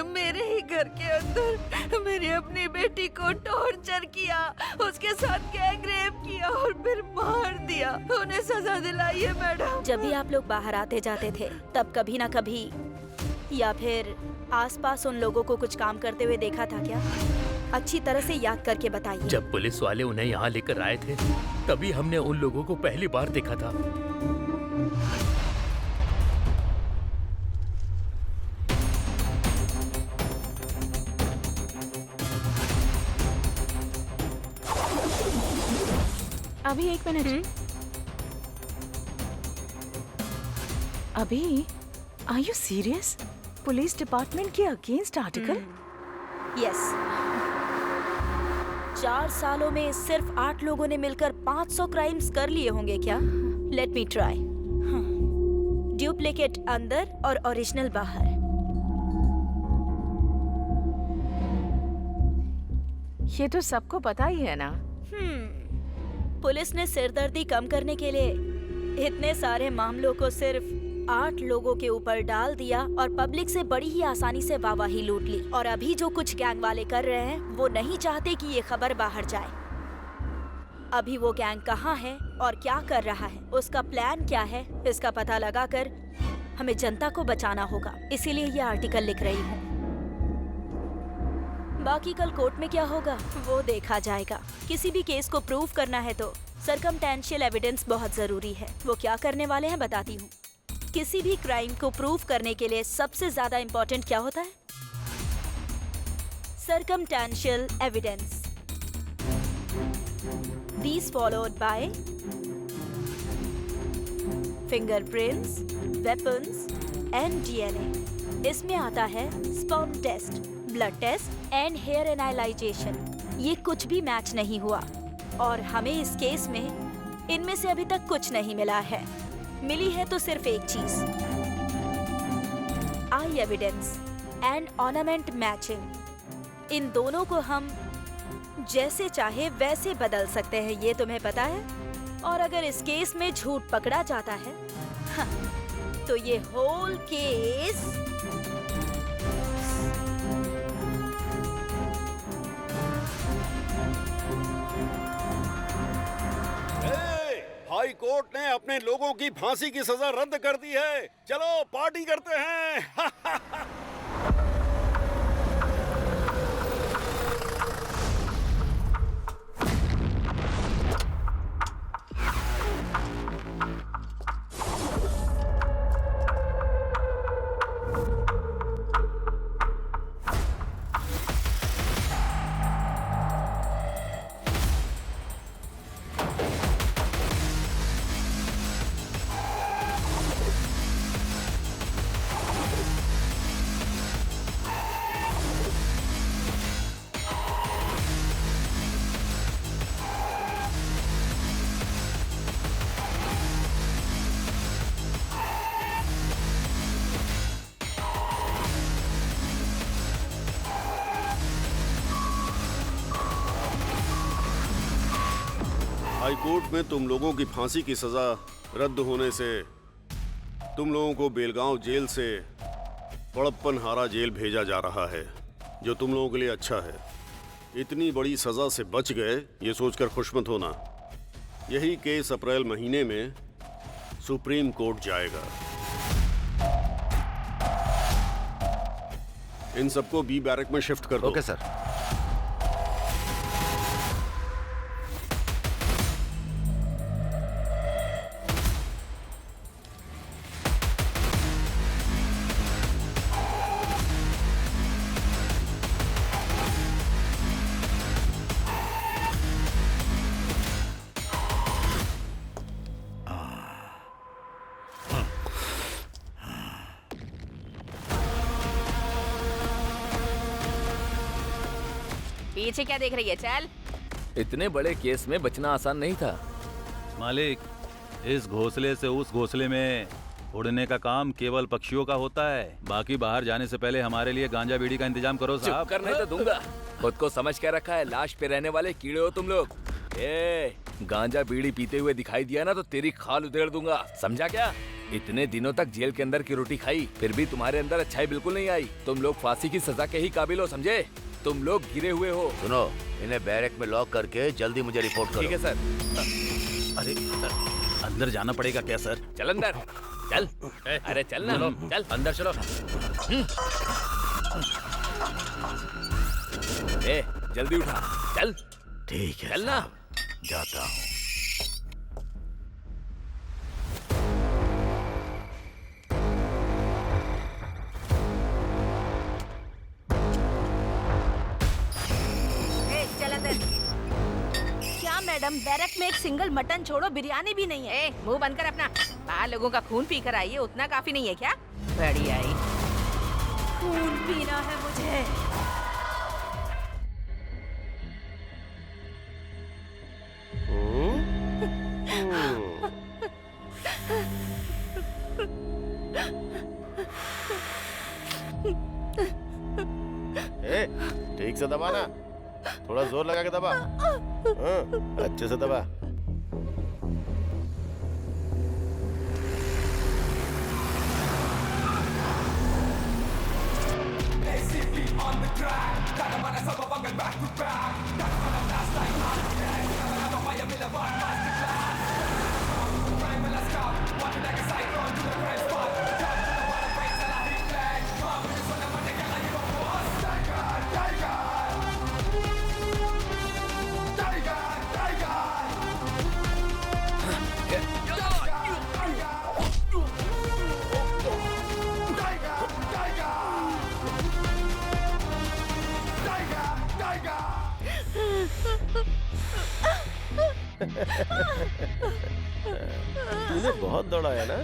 S2: मेरे ही घर के अंदर मेरी अपनी बेटी को टॉर्चर किया, उसके साथ गैंग रेप किया और फिर मार दिया। उन्हें सजा दिलाई है मैडम।
S5: जब भी आप लोग बाहर आते जाते थे, तब कभी ना कभी या फिर आसपास उन लोगों को कुछ काम करते हुए देखा था क्या? अच्छी तरह से याद करके बताइए।
S12: जब पुलिस वाले उन्हें यहाँ लेकर आए थे, तभी हमने उन लोगों को पहली बार देखा था।
S3: अभी 1 मिनट। अभी are you serious? Police department के अगेंस्ट आर्टिकल?
S5: यस। 4 सालों में सिर्फ 8 लोगों ने मिलकर 500 क्राइम्स कर लिए होंगे क्या? Let me try. डुप्लीकेट अंदर और ओरिजिनल बाहर।
S3: ये तो सबको पता ही है ना।
S5: पुलिस ने सिरदर्दी कम करने के लिए इतने सारे मामलों को सिर्फ 8 लोगों के ऊपर डाल दिया और पब्लिक से बड़ी ही आसानी से वाहवाही लूट ली। और अभी जो कुछ गैंग वाले कर रहे हैं वो नहीं चाहते कि ये खबर बाहर जाए। अभी वो गैंग कहाँ है और क्या कर रहा है, उसका प्लान क्या है, इसका पता लगाकर हमें जनता को बचाना होगा। इसीलिए ये आर्टिकल लिख रही हूँ। बाकी कल कोर्ट में क्या होगा वो देखा जाएगा। किसी भी केस को प्रूव करना है तो सर्कमटेंशियल एविडेंस बहुत जरूरी है। वो क्या करने वाले हैं बताती हूँ। किसी भी क्राइम को प्रूव करने के लिए सबसे ज्यादा इम्पोर्टेंट क्या होता है? Circumstantial evidence. These followed by fingerprints, weapons and DNA. इसमें आता है sperm test, blood test and hair analyzation. ये कुछ भी मैच नहीं हुआ और हमें इस केस में इनमें से अभी तक कुछ नहीं मिला है। मिली है तो सिर्फ एक चीज, आई एविडेंस एंड ऑर्नामेंट मैचिंग। इन दोनों को हम जैसे चाहे वैसे बदल सकते हैं, ये तुम्हें पता है। और अगर इस केस में झूठ पकड़ा जाता है तो ये होल केस
S9: हाई कोर्ट ने अपने लोगों की फांसी की सजा रद्द कर दी है। चलो पार्टी करते हैं। हाई कोर्ट में तुम लोगों की फांसी की सजा रद्द होने से तुम लोगों को बेलगांव जेल से बड़प्पनहारा जेल भेजा जा रहा है, जो तुम लोगों के लिए अच्छा है। इतनी बड़ी सजा से बच गए ये सोचकर खुश मत होना। यही केस अप्रैल महीने में सुप्रीम कोर्ट जाएगा। इन सबको बी बैरक में शिफ्ट कर दो।
S7: Okay sir.
S3: पीछे क्या देख रही है? चल।
S13: इतने बड़े केस में बचना आसान नहीं था।
S11: मालिक, इस घोंसले से उस घोंसले में उड़ने का काम केवल पक्षियों का होता है। बाकी बाहर जाने से पहले हमारे लिए गांजा बीड़ी का इंतजाम करो साहब।
S13: चुप करने तो दूंगा। खुद को समझ के रखा है लाश पे रहने वाले कीड़े हो तुम लोग। गांजा बीड़ी पीते हुए दिखाई दिया ना तो तेरी खाल उधेड़ दूंगा, समझा क्या? इतने दिनों तक जेल के अंदर की रोटी खाई, फिर भी तुम्हारे अंदर अच्छाई बिल्कुल नहीं आई। तुम लोग फांसी की सजा के ही काबिल हो, समझे? तुम लोग गिरे हुए हो।
S6: सुनो, इन्हें बैरक में लॉक करके जल्दी मुझे रिपोर्ट करो।
S13: ठीक है सर।
S11: अरे अंदर जाना पड़ेगा क्या सर?
S13: चल अंदर, चल। अरे चल ना, चल अंदर चलो। जल्दी उठा, चल।
S11: ठीक है,
S13: चल ना।
S11: जाता हूँ।
S5: मैडम, बैरक में एक सिंगल मटन छोड़ो बिरयानी भी नहीं है।
S3: मुंह बंद कर अपना। बाहर लोगों का खून पी कर आई है, उतना काफी नहीं है क्या? बड़ी आई।
S5: खून पीना है मुझे।
S1: ठीक से दबाना, थोड़ा जोर लगा के दबा। अच्छे से दबा। तूने बहुत दौड़ा है ना?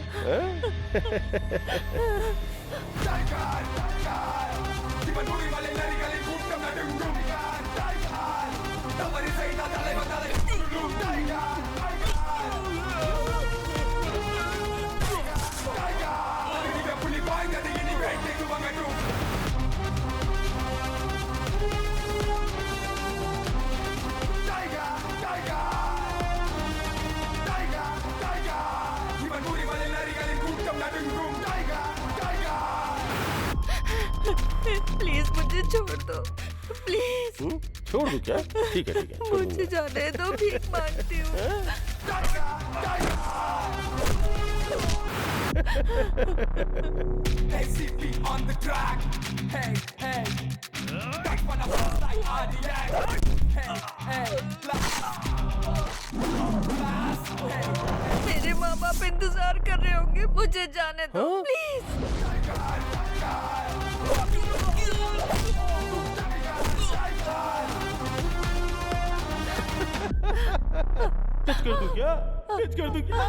S2: प्लीज मुझे छोड़ दो, प्लीज।
S1: छोड़ दूं क्या? ठीक है ठीक है, छोड़
S2: मुझे
S1: दूंगा।
S2: जाने दो, भीख मांगती मेरे माँ बाप इंतजार कर रहे होंगे, मुझे जाने दो प्लीज।
S1: टच कर दूं क्या? टच कर दूं क्या?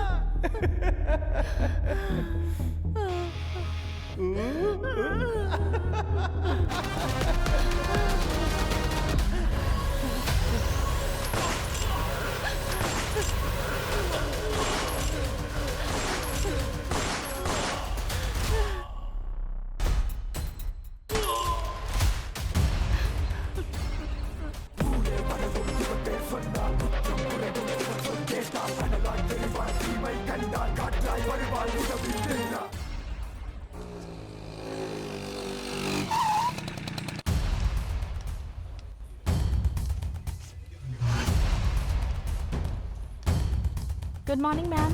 S4: Good morning ma'am.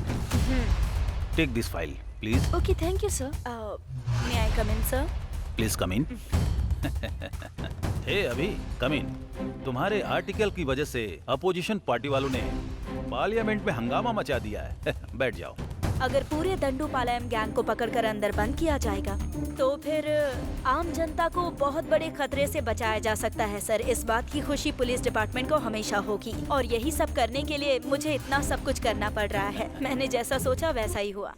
S11: Take this file please.
S4: Okay, thank you sir.
S5: May I come in sir?
S11: Please come in. Hey अभी कम इन। तुम्हारे आर्टिकल की वजह से अपोजिशन पार्टी वालों ने पार्लियामेंट में हंगामा मचा दिया है। बैठ जाओ।
S5: अगर पूरे दंडूपालयम गैंग को पकड़कर अंदर बंद किया जाएगा तो फिर आम जनता को बहुत बड़े खतरे से बचाया जा सकता है सर। इस बात की खुशी पुलिस डिपार्टमेंट को हमेशा होगी और यही सब करने के लिए मुझे इतना सब कुछ करना पड़ रहा है। मैंने जैसा सोचा वैसा ही हुआ।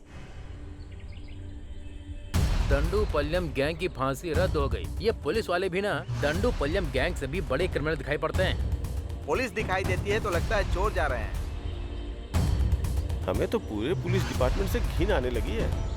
S12: दंडूपल्यम गैंग की फांसी रद्द हो गई। ये पुलिस वाले भी ना दंडूपल्यम गैंग से भी बड़े क्रिमिनल दिखाई पड़ते हैं।
S10: पुलिस दिखाई देती है तो लगता है चोर जा रहे हैं।
S1: हमें तो पूरे पुलिस डिपार्टमेंट से घिन आने लगी है।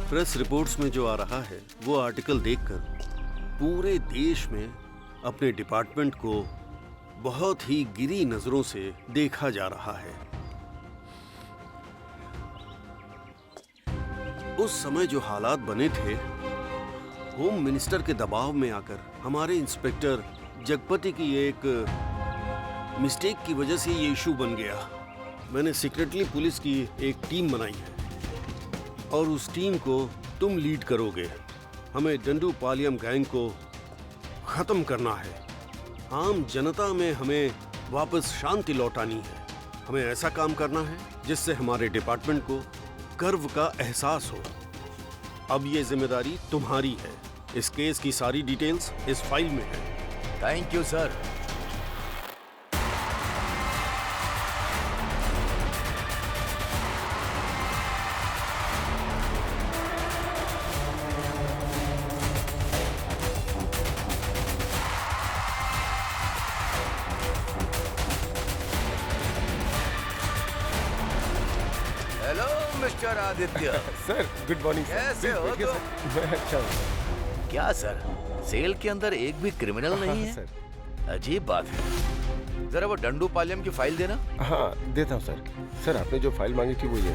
S9: प्रेस रिपोर्ट्स में जो आ रहा है वो आर्टिकल देखकर पूरे देश में अपने डिपार्टमेंट को बहुत ही गिरी नजरों से देखा जा रहा है। उस समय जो हालात बने थे, होम मिनिस्टर के दबाव में आकर हमारे इंस्पेक्टर जगपति की एक मिस्टेक की वजह से ये इशू बन गया। मैंने सीक्रेटली पुलिस की एक टीम बनाई है और उस टीम को तुम लीड करोगे। हमें डंडूपालियम गैंग को खत्म करना है। आम जनता में हमें वापस शांति लौटानी है। हमें ऐसा काम करना है जिससे हमारे डिपार्टमेंट को गर्व का एहसास हो। अब ये जिम्मेदारी तुम्हारी है। इस केस की सारी डिटेल्स इस फाइल में है।
S6: Thank you sir. Hello mister Aditya.
S1: Sir good morning.
S6: कैसे हो तुम?
S1: मैं अच्छा हूँ।
S6: क्या सर, सेल के अंदर एक भी क्रिमिनल नहीं है?
S1: सर
S6: अजीब बात है। जरा वो डंडूपालियम की फाइल देना।
S1: हाँ देता हूँ सर। सर आपने जो फाइल मांगी थी वो ये।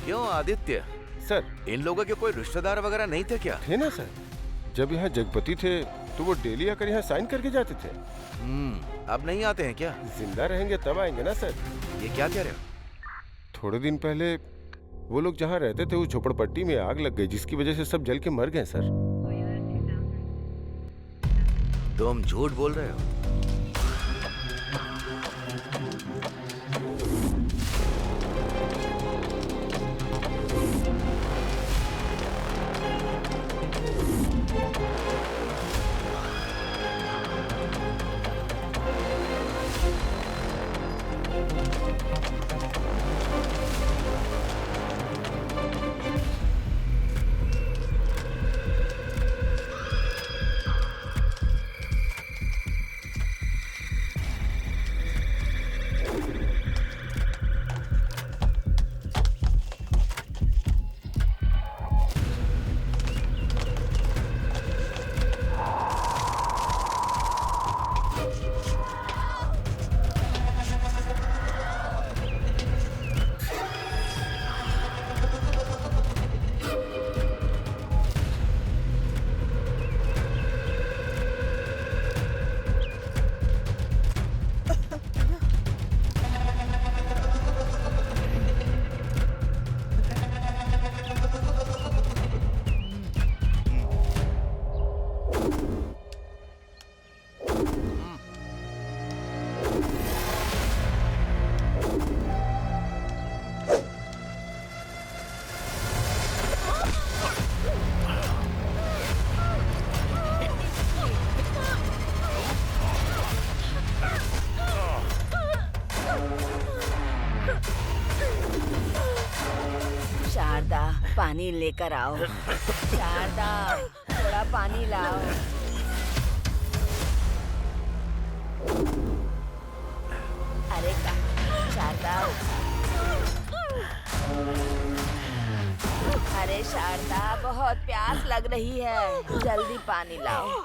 S6: क्यों आदित्य,
S1: सर
S6: इन लोगों के कोई रिश्तेदार वगैरह नहीं थे क्या?
S1: थे ना सर। जब यहाँ जगपति थे तो वो डेली आकर यहाँ साइन करके जाते थे।
S6: अब नहीं आते हैं क्या?
S1: जिंदा रहेंगे तब आएंगे ना सर।
S6: ये क्या कह रहे हो?
S1: थोड़े दिन पहले वो लोग जहाँ रहते थे उस झोपड़पट्टी में आग लग गई, जिसकी वजह से सब जल के मर गए सर।
S6: तुम झूठ बोल रहे हो?
S2: शारदा पानी लेकर आओ। शारदा थोड़ा पानी लाओ। अरे शारदा, अरे शारदा बहुत प्यास लग रही है, जल्दी पानी लाओ।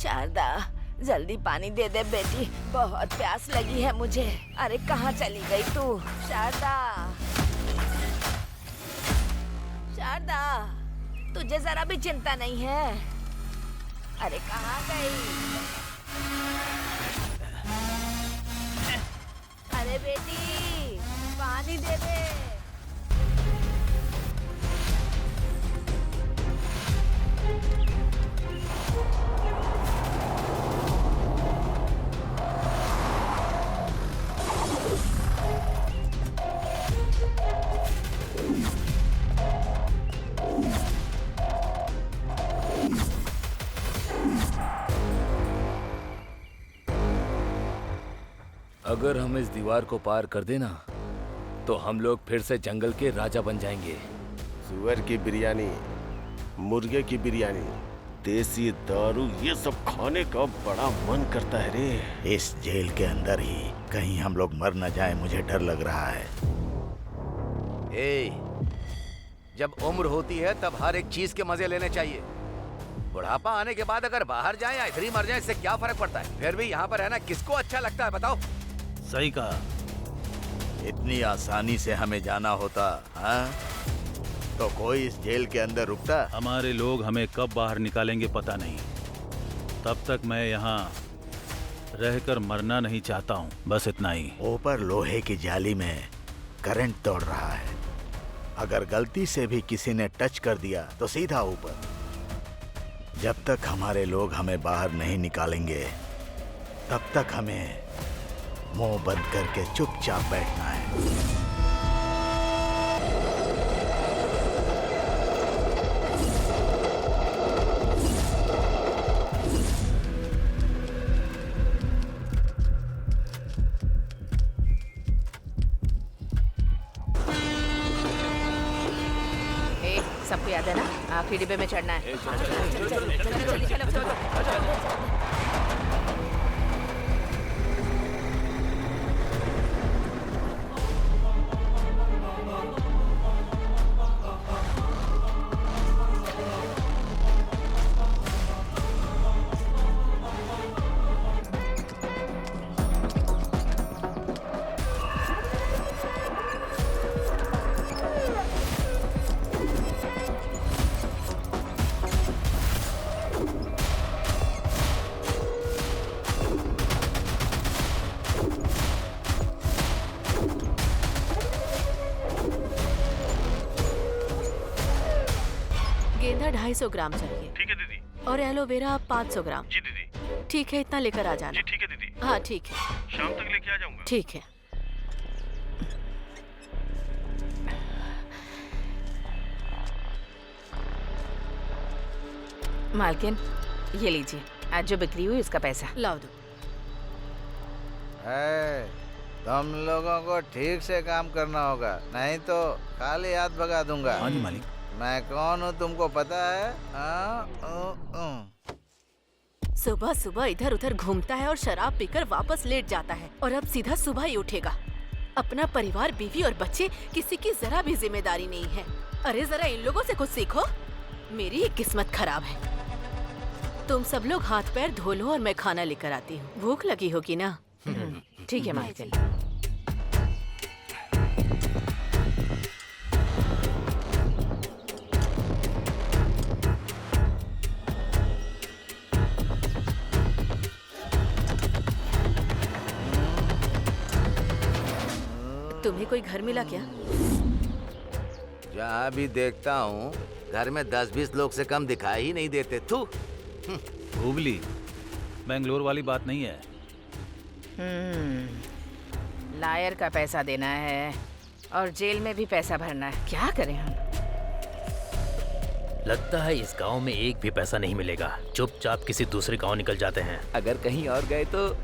S2: शारदा जल्दी पानी दे दे बेटी, बहुत प्यास लगी है मुझे। अरे कहाँ चली गई तू? शारदा, शारदा तुझे जरा भी चिंता नहीं है? अरे कहाँ गई? अरे बेटी पानी दे दे।
S13: अगर हम इस दीवार को पार कर देना तो हम लोग फिर से जंगल के राजा बन जाएंगे।
S1: सुअर की बिरयानी, मुर्गे की बिरयानी, देसी दारू, ये सब खाने का बड़ा मन करता है रे।
S10: इस जेल के अंदर ही कहीं हम लोग मर न जाए, मुझे डर लग रहा है।
S6: जब उम्र होती है तब हर एक चीज के मजे लेने चाहिए। बुढ़ापा आने के बाद अगर बाहर जाए या इधर ही मर जाए इससे क्या फर्क पड़ता है? फिर भी यहाँ पर रहना किसको अच्छा लगता है बताओ?
S11: सही कहा।
S10: इतनी आसानी से हमें जाना होता हाँ? तो कोई इस जेल के अंदर रुकता?
S11: हमारे लोग हमें कब बाहर निकालेंगे पता नहीं। तब तक मैं यहाँ रहकर मरना नहीं चाहता हूँ, बस इतना ही।
S10: ऊपर लोहे की जाली में करंट दौड़ रहा है। अगर गलती से भी किसी ने टच कर दिया तो सीधा ऊपर। जब तक हमारे लोग हमें बाहर नहीं निकालेंगे तब तक हमें मुंह बंद करके चुपचाप बैठना है।
S3: सबको याद है ना, आखिरी डिब्बे में चढ़ना है। जल्दी चलो।
S4: गेंदा 250 ग्राम चाहिए।
S14: ठीक है दीदी।
S4: और एलोवेरा 500 ग्राम।
S14: जी दीदी।
S4: ठीक है, इतना लेकर आ जाना।
S14: जी ठीक है दीदी।
S4: हाँ ठीक है,
S14: शाम तक लेके आ जाऊंगा।
S4: ठीक है।
S3: मालकिन, ये लीजिए, आज जो बिक्री हुई उसका पैसा।
S4: लाओ दो।
S10: तुम लोगों को ठीक से काम करना होगा, नहीं तो खाली हाथ भगा दूंगा।
S11: हाँ जी मालिक।
S10: मैं कौन हूँ तुमको पता है?
S4: सुबह सुबह इधर उधर घूमता है और शराब पीकर वापस लेट जाता है, और अब सीधा सुबह ही उठेगा। अपना परिवार, बीवी और बच्चे, किसी की जरा भी जिम्मेदारी नहीं है। अरे जरा इन लोगों से कुछ सीखो। मेरी ही किस्मत खराब है। तुम सब लोग हाथ पैर धो लो और मैं खाना लेकर आती हूँ। भूख लगी होगी ना?
S3: ठीक है मालकिन।
S4: तुम्हें कोई घर मिला क्या?
S6: जहाँ भी देखता हूँ घर में 10-20 लोग से कम दिखाई ही नहीं देते। तू
S11: हुबली, बेंगलोर वाली बात नहीं है।
S3: लायर का पैसा देना है और जेल में भी पैसा भरना है। क्या करें हम?
S12: लगता है इस गांव में एक भी पैसा नहीं मिलेगा। चुपचाप किसी दूसरे गांव निकल जाते हैं।
S13: अगर कहीं और गए तो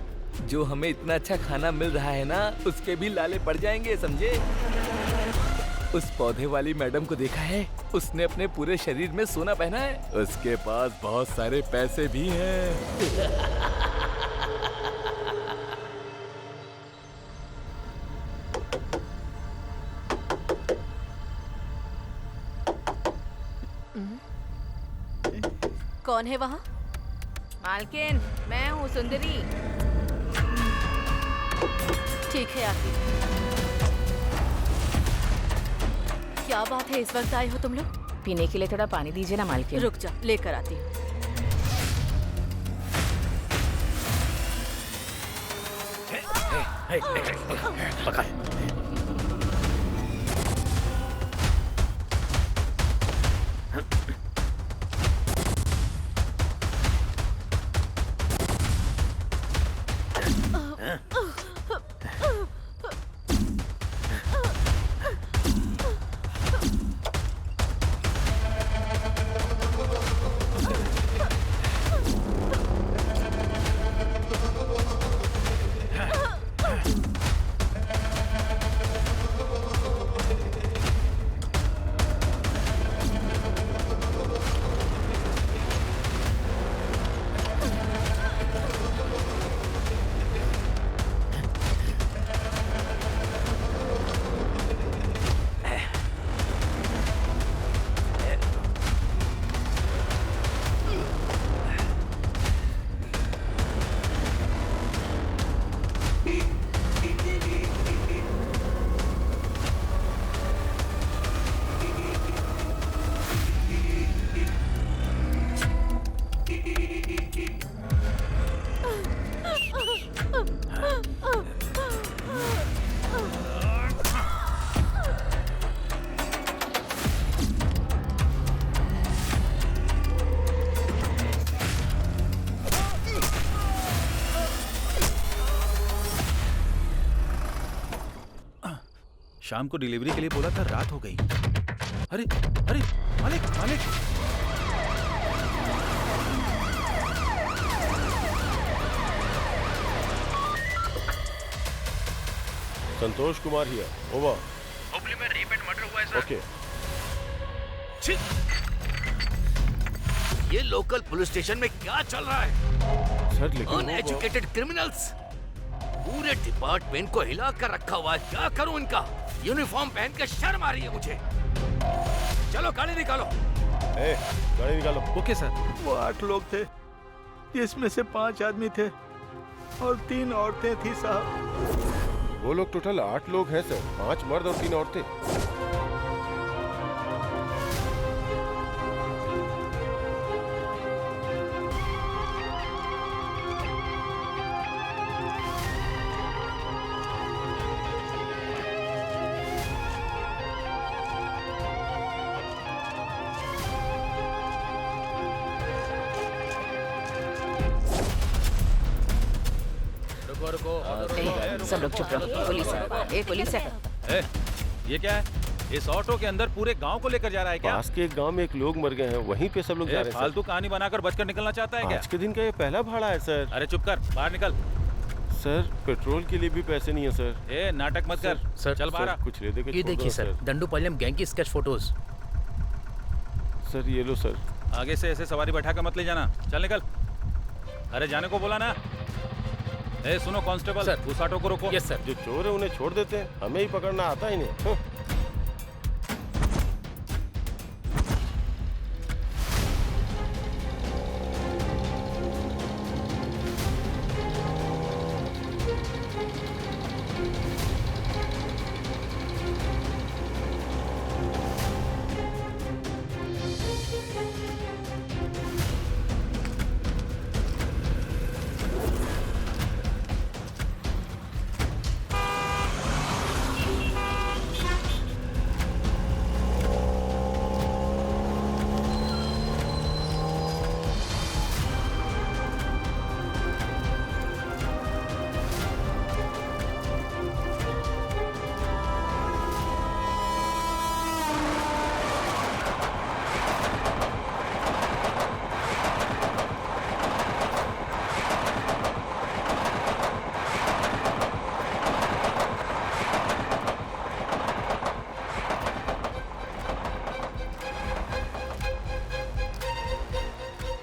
S13: जो हमें इतना अच्छा खाना मिल रहा है ना, उसके भी लाले पड़ जाएंगे, समझे? उस पौधे वाली मैडम को देखा है? उसने अपने पूरे शरीर में सोना पहना है। उसके पास बहुत सारे पैसे भी हैं।
S4: कौन है वहाँ?
S3: मालकिन, मैं हूँ सुंदरी।
S4: ठीक है आती। क्या बात है, इस वक्त आए हो तुम लोग?
S3: पीने के लिए थोड़ा पानी दीजिए ना मालकिन।
S4: रुक जा, लेकर आती हूँ।
S12: पकड़।
S11: शाम को डिलीवरी के लिए बोला था, रात हो गई। अरे अरे मालिक मालिक,
S1: संतोष कुमार हियर, ओवर।
S13: हुबली में रेप एंड मर्डर हुआ है सर।
S1: ओके।
S6: ये लोकल पुलिस स्टेशन में क्या चल रहा है?
S1: सर लेकिन
S6: अनएजुकेटेड क्रिमिनल्स पूरे डिपार्टमेंट को हिला कर रखा हुआ है। क्या करूं इनका? यूनिफॉर्म पहन के शर्म आ रही है मुझे। चलो गाड़ी निकालो।
S1: गाड़ी निकालो।
S11: Okay sir.
S8: वो 8 लोग थे, जिसमें से 5 आदमी थे और 3 औरतें थी साहब।
S1: वो लोग टोटल 8 लोग हैं सर, 5 मर्द और 3 औरतें।
S3: सब लोग चुप रहो। पुलिस है, पुलिस है।
S11: ये क्या है? इस ऑटो के अंदर पूरे गांव को लेकर जा रहा है क्या?
S1: पास के एक गांव में एक लोग मर गए हैं, वहीं पे सब लोग जा रहे हैं।
S11: फालतू कहानी बनाकर बचकर निकलना चाहता है क्या?
S1: आज के दिन का ये पहला भाड़ा है सर।
S11: अरे चुप कर, बाहर निकल।
S1: सर पेट्रोल के लिए भी पैसे नहीं है सर।
S11: नाटक मत कर
S12: सर,
S11: चल बाहर।
S1: कुछ ले दे के
S12: ये देखिए सर, दंडूपालयम गैंग की स्केच फोटोज।
S1: सर ये लो सर।
S11: आगे से ऐसे सवारी बैठा कर मत ले जाना, चल निकल। अरे जाने को बोला ना। सुनो कांस्टेबल, उस ऑटो को रोको।
S12: Yes sir.
S1: जो चोर है उन्हें छोड़ देते हैं, हमें ही पकड़ना आता ही नहीं।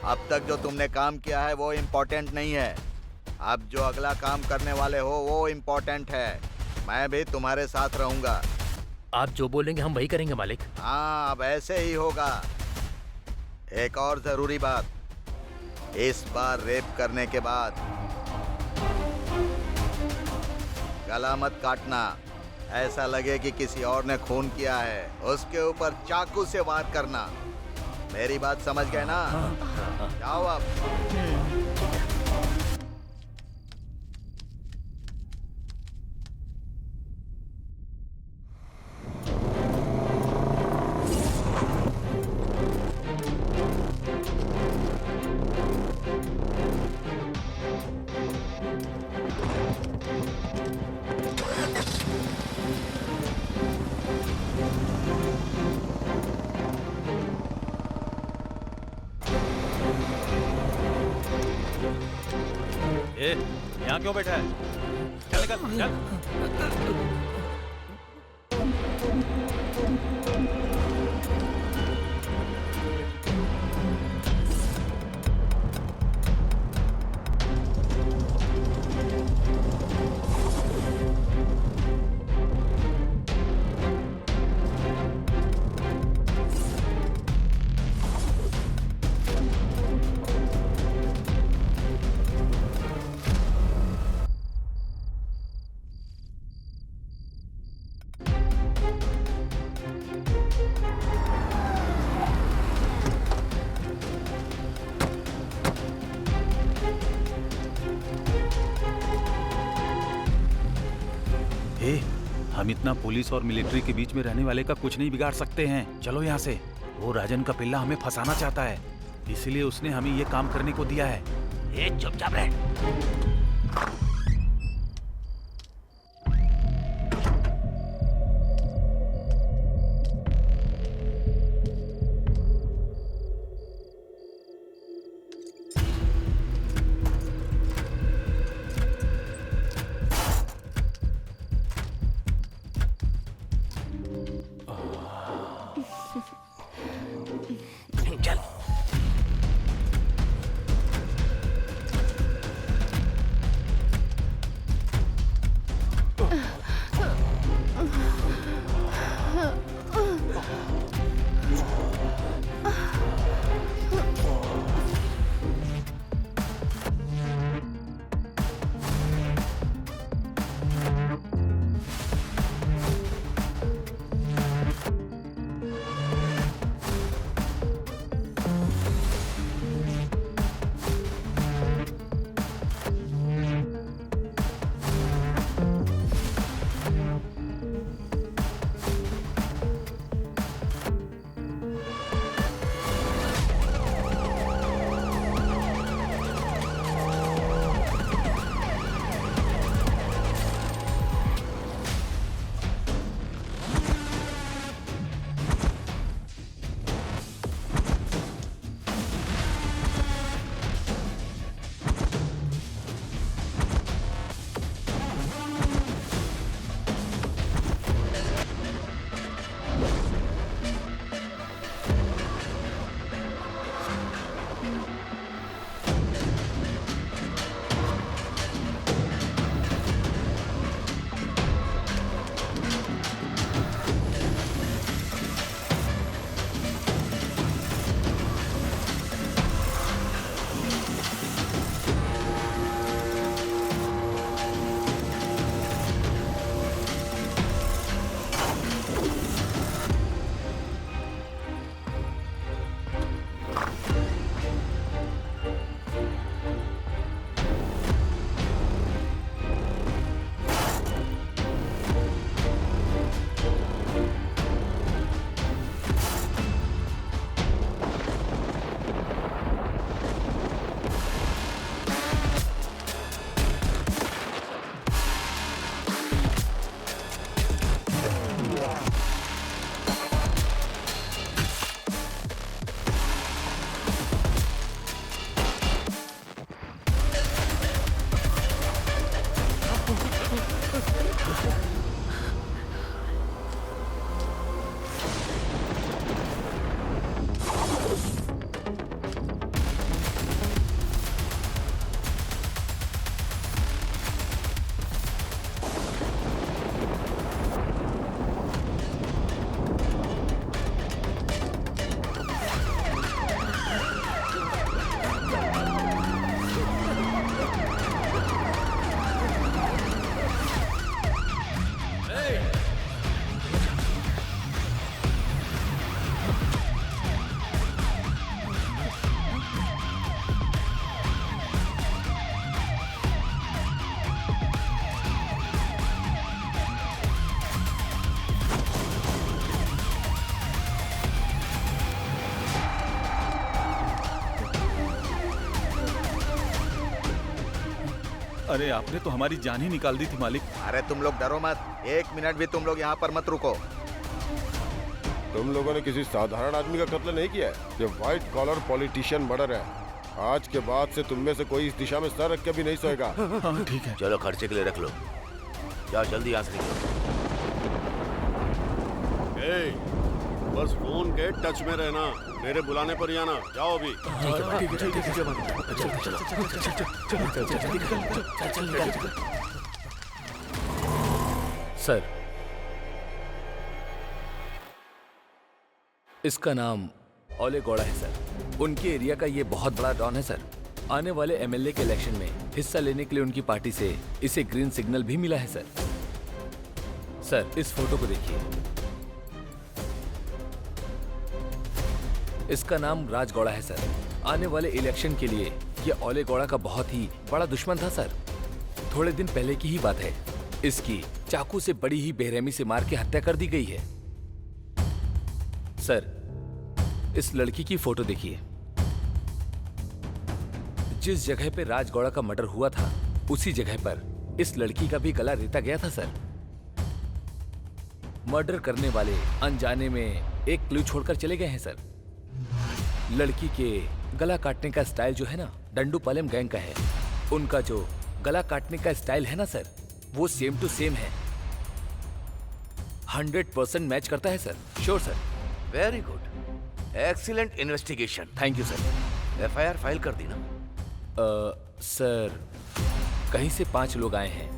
S10: अब तक जो तुमने काम किया है वो इम्पोर्टेंट नहीं है। अब जो अगला काम करने वाले हो वो इम्पोर्टेंट है। मैं भी तुम्हारे साथ रहूंगा।
S12: आप जो बोलेंगे हम वही करेंगे मालिक।
S10: हाँ, अब ऐसे ही होगा। एक और जरूरी बात, इस बार रेप करने के बाद गला मत काटना। ऐसा लगे कि किसी और ने खून किया है, उसके ऊपर चाकू से वार करना। मेरी बात समझ गए ना? जाओ अब।
S11: यहाँ क्यों बैठा है? चल निकल, चल। हम इतना पुलिस और मिलिट्री के बीच में रहने वाले का कुछ नहीं बिगाड़ सकते हैं। चलो यहाँ से। वो राजन का पिल्ला हमें फंसाना चाहता है, इसलिए उसने हमें ये काम करने को दिया है।
S6: चुपचाप रह।
S11: अरे आपने तो हमारी जान ही निकाल दी थी मालिक।
S10: अरे तुम लोग डरो मत, 1 मिनट भी तुम लोग यहाँ पर मत रुको।
S1: तुम लोगों ने किसी साधारण आदमी का कत्ल नहीं किया है, ये व्हाइट कॉलर पॉलिटिशियन मर्डर है। आज के बाद से तुम में से कोई इस दिशा में सर रख के भी नहीं सोएगा।
S11: हाँ ठीक है।
S6: चलो खर्चे के लिए रख लो, जाओ जल्दी यहाँ से निकलो।
S9: बस फोन के टच में रहना, मेरे बुलाने पर ही आना। जाओ अभी।
S13: सर, इसका नाम ओले गौड़ा है सर। उनके एरिया का ये बहुत बड़ा डॉन है सर। आने वाले एमएलए के इलेक्शन में हिस्सा लेने के लिए उनकी पार्टी से इसे ग्रीन सिग्नल भी मिला है सर। सर, इस फोटो को देखिए। इसका नाम राज गौड़ा है सर। आने वाले इलेक्शन के लिए यह ओले गौड़ा का बहुत ही बड़ा दुश्मन था सर। थोड़े दिन पहले की ही बात है, इसकी चाकू से बड़ी ही बेरहमी से मार के हत्या कर दी गई है। सर, इस लड़की की फोटो देखिए। जिस जगह पे राज गौड़ा का मर्डर हुआ था, उसी जगह पर इस लड़की का भी गला रेता गया था सर। मर्डर करने वाले अनजाने में एक क्लू छोड़कर चले गए हैं सर। लड़की के गला काटने का स्टाइल जो है ना, डंडूपालम गैंग का है। उनका जो गला काटने का स्टाइल है ना सर, वो सेम टू सेम है। 100% मैच करता है sir. Sure sir.
S6: Very good, excellent investigation.
S13: Thank you sir.
S6: FIR file कर दी ना?
S13: सर, कहीं से 5 लोग आए हैं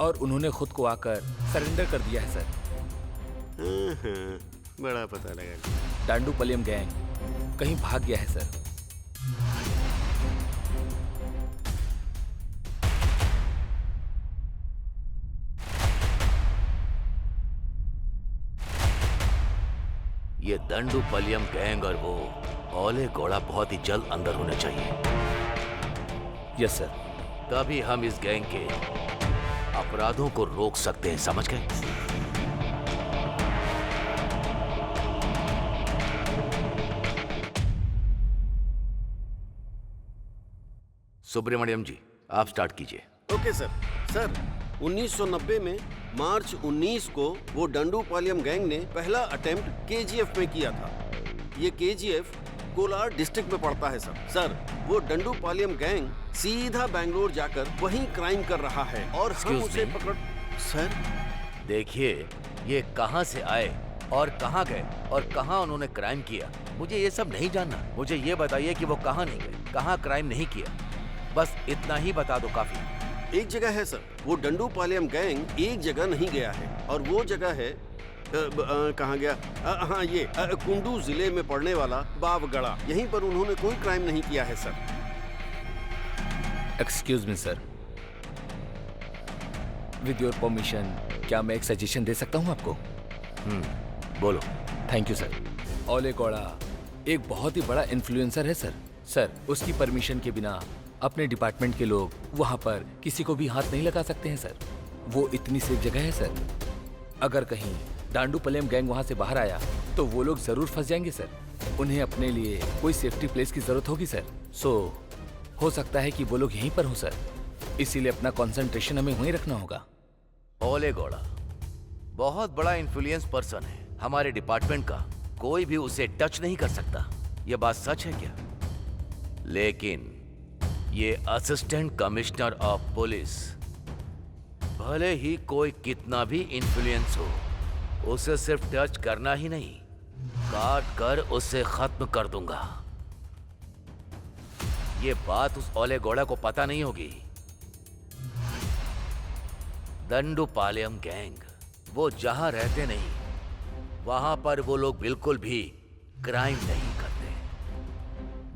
S13: और उन्होंने खुद को आकर सरेंडर कर दिया है सर।
S9: बड़ा पता लगा।
S13: डांडूपलियम गैंग कहीं भाग गया है सर।
S6: ये दंडूपलियम गैंग और वो ओले गौड़ा बहुत ही जल्द अंदर होने चाहिए।
S13: Yes sir.
S6: तभी हम इस गैंग के अपराधों को रोक सकते हैं, समझ गए? सुब्रमण्यम जी, आप स्टार्ट कीजिए।
S9: Okay sir. सर, 1990 में मार्च 19 को वो डंडूपालयम गैंग ने पहला अटेम्प्ट केजीएफ में किया था। ये केजीएफ कोलार डिस्ट्रिक्ट में पड़ता है सर। सर, वो डंडूपालयम गैंग सीधा बैंगलोर जाकर वहीं क्राइम कर रहा है और हम उसे पकड़। सर
S6: देखिए, ये कहां से आए और कहां गए और कहां उन्होंने क्राइम किया, मुझे ये सब नहीं जानना। मुझे ये बताइए कि वो कहां नहीं गए, कहां क्राइम नहीं किया, बस इतना ही बता दो काफी।
S9: एक जगह है सर, वो डंडूपालयम गैंग एक जगह नहीं गया है और वो जगह है कहाँ गया? हाँ, ये कुंडू जिले में पड़ने वाला बावगढ़ा। यहीं पर उन्होंने कोई क्राइम नहीं किया है sir.
S13: Excuse me sir, with your permission क्या मैं एक सजेशन दे सकता हूँ आपको?
S6: बोलो।
S13: Thank you sir. ओले गौड़ा एक बहुत ही बड़ा इन्फ्लुएंसर है सर। सर, उसकी परमिशन के बिना अपने डिपार्टमेंट के लोग वहां पर किसी को भी हाथ नहीं लगा सकते हैं सर। वो इतनी सेफ जगह है सर। अगर कहीं डांडूपलियम गैंग वहां से बाहर आया तो वो लोग जरूर फंस जाएंगे सर। उन्हें अपने लिए कोई सेफ्टी प्लेस की जरूरत होगी सर। सो हो सकता है कि वो लोग यहीं पर हो सर। इसीलिए अपना कंसंट्रेशन हमें वहीं रखना होगा।
S6: ओले गौड़ा बहुत बड़ा इन्फ्लुएंस पर्सन है हमारे डिपार्टमेंट का, कोई भी उसे टच नहीं कर सकता। ये बात सच है क्या? लेकिन ये असिस्टेंट कमिश्नर ऑफ पुलिस, भले ही कोई कितना भी इन्फ्लुएंस हो, उसे सिर्फ टच करना ही नहीं, काट कर उसे खत्म कर दूंगा। ये बात उस ओले गौड़ा को पता नहीं होगी। दंडूपालयम गैंग, वो जहां रहते नहीं वहां पर वो लोग बिल्कुल भी क्राइम नहीं करते।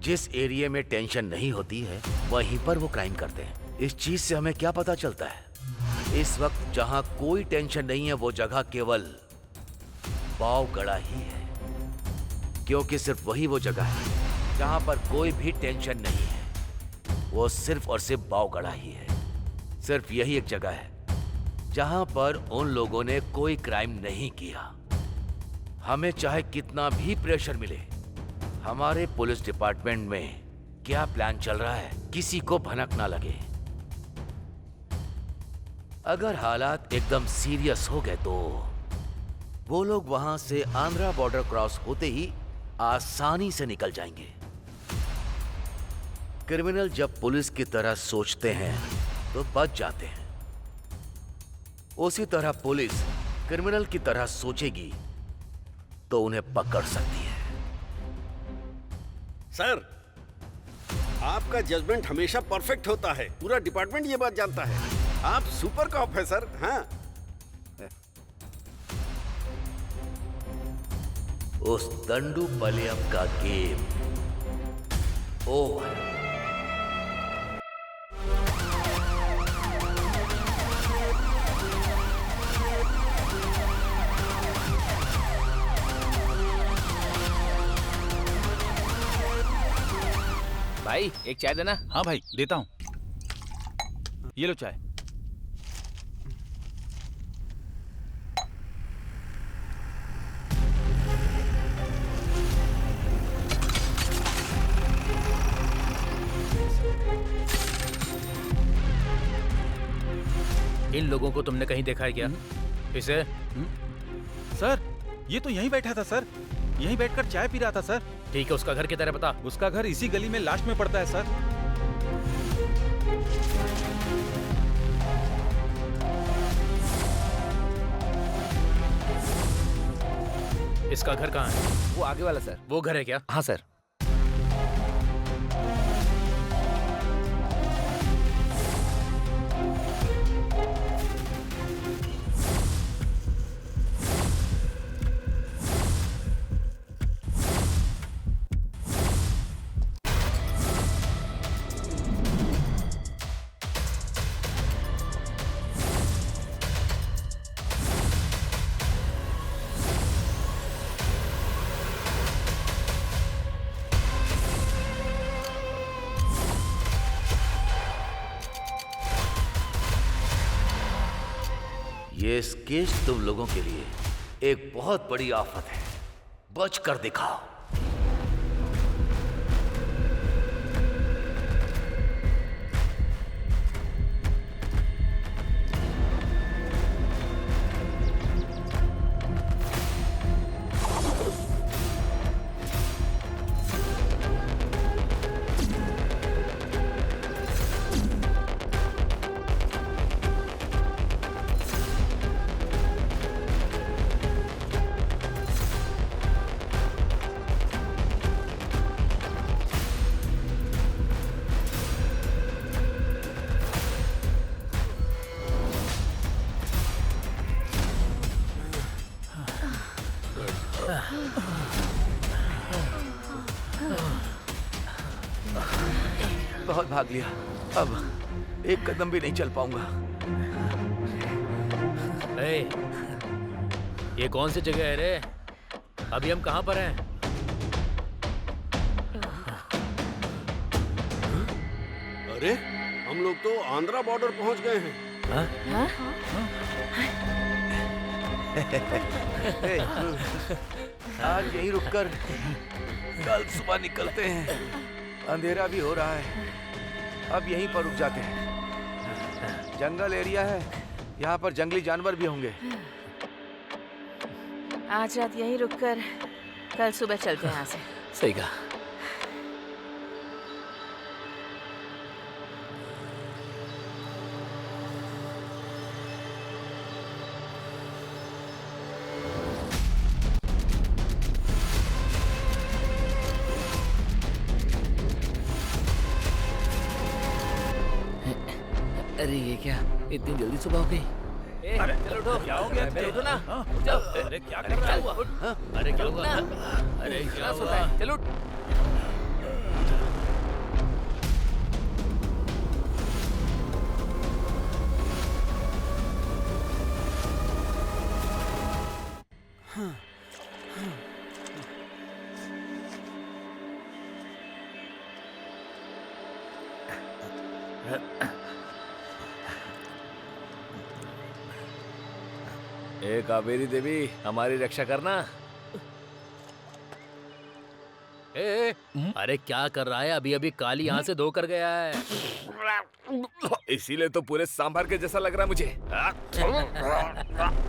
S6: जिस एरिया में टेंशन नहीं होती है वहीं पर वो क्राइम करते हैं। इस चीज से हमें क्या पता चलता है? इस वक्त जहां कोई टेंशन नहीं है वो जगह केवल बावगढ़ा ही है, क्योंकि सिर्फ वही वो जगह है जहां पर कोई भी टेंशन नहीं है। वो सिर्फ और सिर्फ बावगढ़ा ही है। सिर्फ यही एक जगह है जहां पर उन लोगों ने कोई क्राइम नहीं किया। हमें चाहे कितना भी प्रेशर मिले, हमारे पुलिस डिपार्टमेंट में क्या प्लान चल रहा है किसी को भनक ना लगे। अगर हालात एकदम सीरियस हो गए तो वो लोग वहां से आंध्रा बॉर्डर क्रॉस होते ही आसानी से निकल जाएंगे। क्रिमिनल जब पुलिस की तरह सोचते हैं तो बच जाते हैं, उसी तरह पुलिस क्रिमिनल की तरह सोचेगी तो उन्हें पकड़ सकती है।
S9: सर, आपका जजमेंट हमेशा परफेक्ट होता है, पूरा डिपार्टमेंट ये बात जानता है। आप सुपर कॉप है सर। हाँ,
S6: उस दंडू पलियम का गेम ओवर।
S13: भाई एक चाय देना।
S11: हाँ भाई देता हूँ, ये लो चाय।
S12: इन लोगों को तुमने कहीं देखा है क्या? इसे?
S11: सर ये तो यहीं बैठा था सर, यहीं बैठकर चाय पी रहा था सर।
S12: ठीक है, उसका घर किधर है बता।
S11: उसका घर इसी गली में लास्ट में पड़ता है सर।
S12: इसका घर कहाँ है?
S13: वो आगे वाला सर।
S12: वो घर है क्या?
S13: हाँ सर।
S6: ये स्केच तुम लोगों के लिए एक बहुत बड़ी आफत है, बच कर दिखाओ। बहुत भाग लिया, अब एक कदम भी नहीं चल पाऊंगा।
S12: ये कौन सी जगह है रे? अभी हम कहाँ पर हैं?
S9: अरे हम लोग तो आंध्रा बॉर्डर पहुंच गए हैं।
S6: आज यहीं रुककर कल सुबह निकलते हैं। अंधेरा भी हो रहा है, अब यहीं पर रुक जाते हैं। जंगल एरिया है, यहाँ पर जंगली जानवर भी होंगे।
S3: आज रात यहीं रुककर कल सुबह चलते हैं यहाँ से।
S13: सही कहा। अरे ये क्या, इतनी जल्दी सुबह हो गई?
S12: अरे
S13: चलो उठो।
S12: क्या हो गया?
S13: चलो उठो ना।
S12: अरे क्या कर रहा है? अरे क्या हुआ? अरे क्या हुआ?
S13: चलो। ए कावेरी देवी, हमारी रक्षा करना।
S12: अरे क्या कर रहा है? अभी अभी काली यहाँ से धो कर गया है।
S13: इसीलिए तो पूरे सांभर के जैसा लग रहा है मुझे।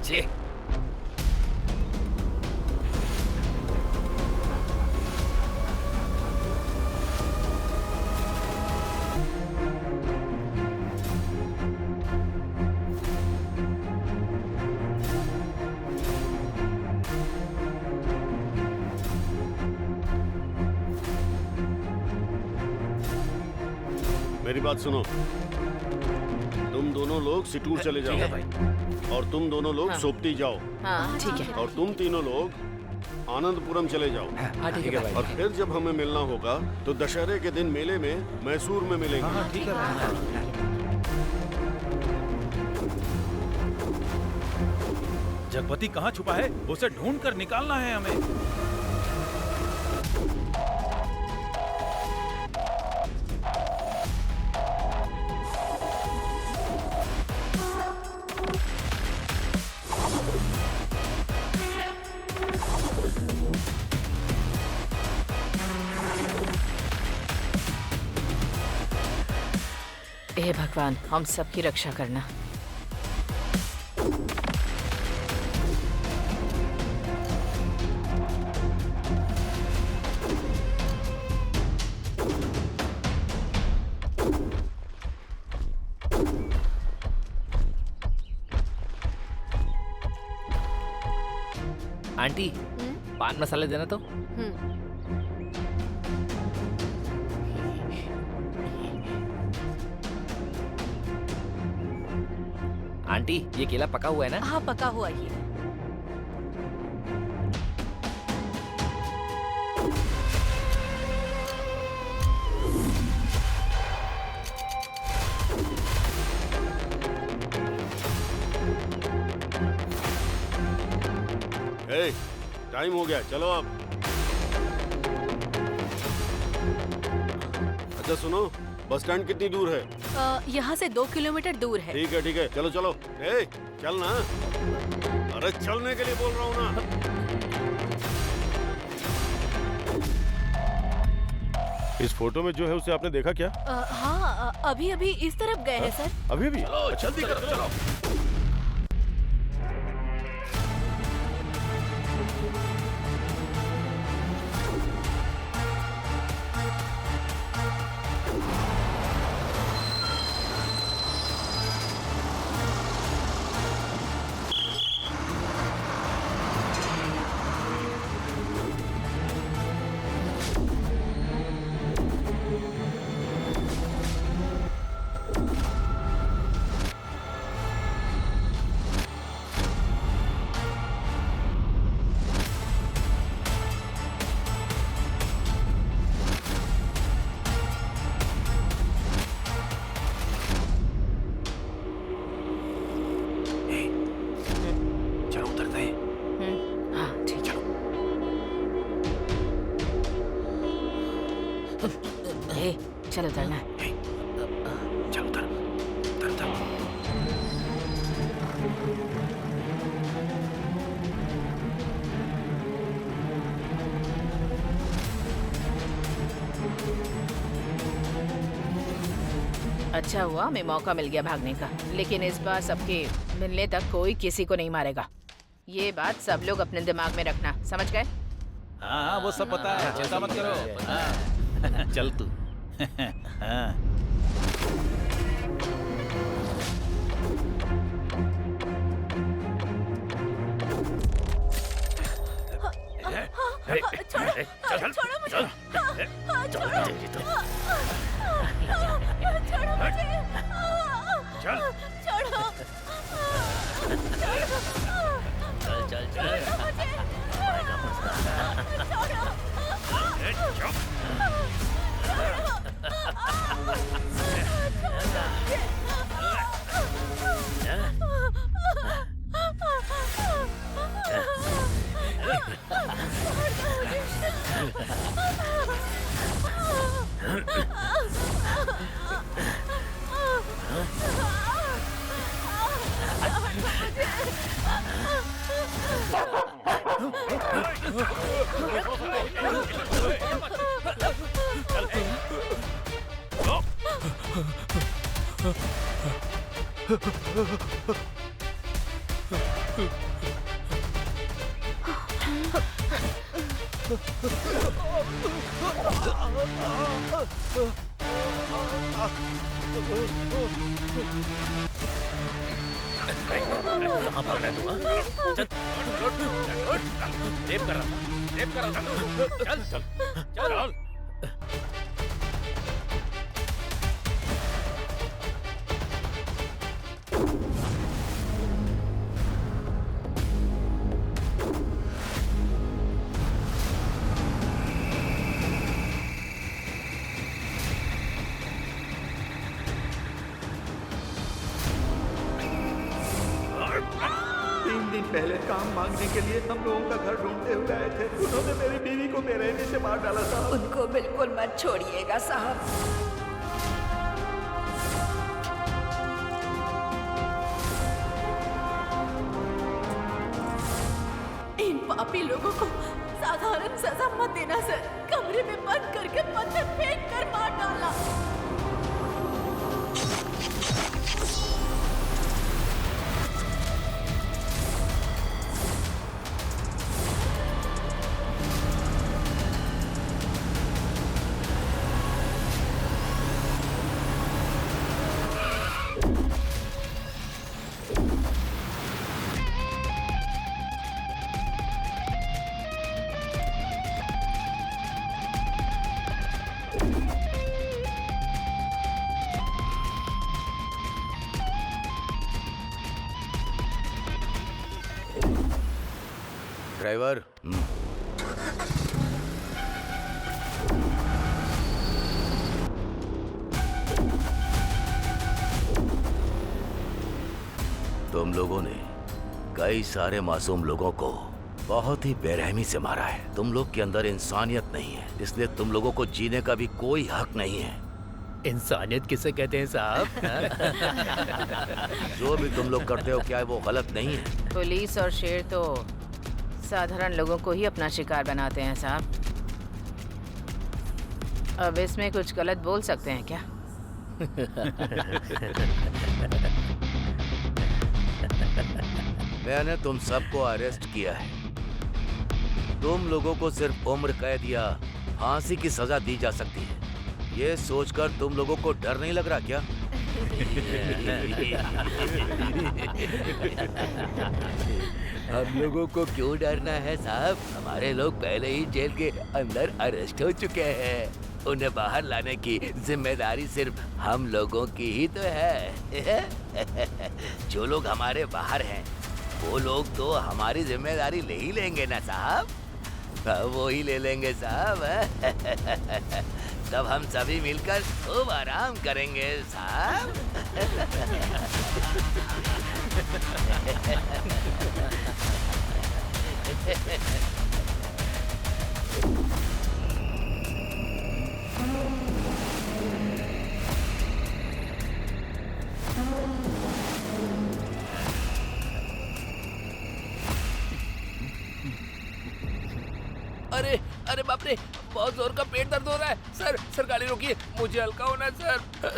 S13: छी।
S9: मेरी बात सुनो, तुम दोनों लोग सिटूर चले जाओ और तुम दोनों लोग सोपती जाओ।
S3: हाँ ठीक है।
S9: और तुम तीनों लोग आनंदपुरम चले जाओ।
S13: ठीक है भाई।
S9: और फिर जब हमें मिलना होगा तो दशहरे के दिन मेले में मैसूर में मिलेंगे।
S11: ठीक है भाई। जगपति कहाँ छुपा है? उसे ढूंढ कर निकालना है हमें।
S3: हे भगवान, हम सबकी रक्षा करना।
S13: आंटी, पान मसाले देना तो। आंटी, ये केला पका हुआ है ना?
S5: हाँ पका हुआ ही है।
S9: टाइम हो गया, चलो अब। अच्छा सुनो, बस स्टैंड कितनी दूर है?
S4: यहाँ से 2 किलोमीटर दूर है।
S9: ठीक है, चलो चलो। चल ना। अरे चलने के लिए बोल रहा हूँ ना।
S1: इस फोटो में जो है उसे आपने देखा क्या?
S4: हाँ, अभी अभी इस तरफ गए हैं सर।
S1: अभी अभी?
S6: जल्दी करो, चलो।
S3: चलो उतरना।
S13: चल उतर, उतर, उतर।
S3: अच्छा हुआ हमें मौका मिल गया भागने का, लेकिन इस बार सबके मिलने तक कोई किसी को नहीं मारेगा। ये बात सब लोग अपने दिमाग में रखना, समझ गए?
S11: हाँ, वो सब पता है, चिंता मत करो। हाँ। चल तू। हाँ।
S5: छोड़ो मुझे।
S12: कहाँ भाग रहा है तू, हाँ? चल, रेप कर रहा था, रेप कर रहा था। चल चल चल।
S8: पहले काम मांगने के लिए हम लोगों का घर ढूंढते हुए आए थे। उन्होंने मेरी बीवी को बेरहमी से मार डाला था।
S2: उनको बिल्कुल मत छोड़िएगा साहब।
S4: इन पापी लोगों को साधारण सजा मत देना सर। कमरे में बंद करके पत्थर फेंक कर मार डाला।
S6: ड्राइवर, तुम लोगों ने कई सारे मासूम लोगों को बहुत ही बेरहमी से मारा है। तुम लोग के अंदर इंसानियत नहीं है, इसलिए तुम लोगों को जीने का भी कोई हक नहीं है।
S12: इंसानियत किसे कहते हैं साहब?
S6: जो भी तुम लोग करते हो क्या वो गलत नहीं है?
S3: पुलिस और शेर तो साधारण लोगों को ही अपना शिकार बनाते हैं साहब। अब इसमें कुछ गलत बोल सकते हैं क्या?
S6: मैंने तुम सबको अरेस्ट किया है। तुम लोगों को सिर्फ उम्र कैद या फांसी की सजा दी जा सकती है। ये सोचकर तुम लोगों को डर नहीं लग रहा क्या? हम लोगों को क्यों डरना है साहब? हमारे लोग पहले ही जेल के अंदर अरेस्ट हो चुके हैं। उन्हें बाहर लाने की जिम्मेदारी सिर्फ हम लोगों की ही तो है। जो लोग हमारे बाहर हैं वो लोग तो हमारी जिम्मेदारी ले ही लेंगे ना साहब। वो ही ले लेंगे साहब। तब हम सभी मिलकर खूब आराम करेंगे साहब।
S13: अरे अरे बाप रे, बहुत जोर का पेट दर्द हो रहा है। सर गाड़ी रोकिए, मुझे हल्का होना है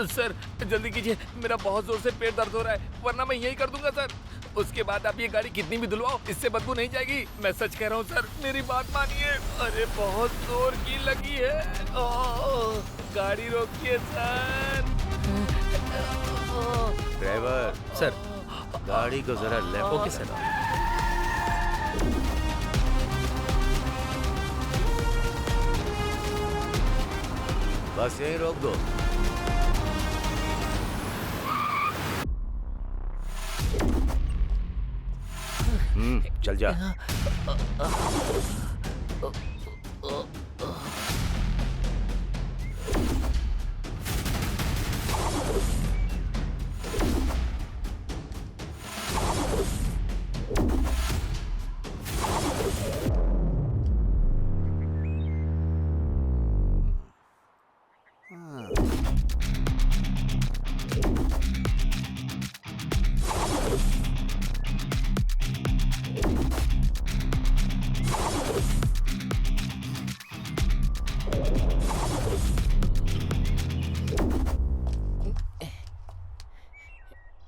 S13: सर। जल्दी कीजिए, मेरा बहुत जोर से पेट दर्द हो रहा है, वरना मैं यही कर दूंगा सर। उसके बाद आप ये गाड़ी कितनी भी धुलवाओ, इससे बदबू नहीं जाएगी। मैं सच कह रहा हूँ सर, मेरी बात मानिए। अरे बहुत जोर की लगी है। गाड़ी रोकिए सर।
S6: ड्राइवर
S12: सर,
S6: गाड़ी को जरा लेफ्ट।
S12: Okay sir.
S6: बस यहीं रोक दो। चल जा।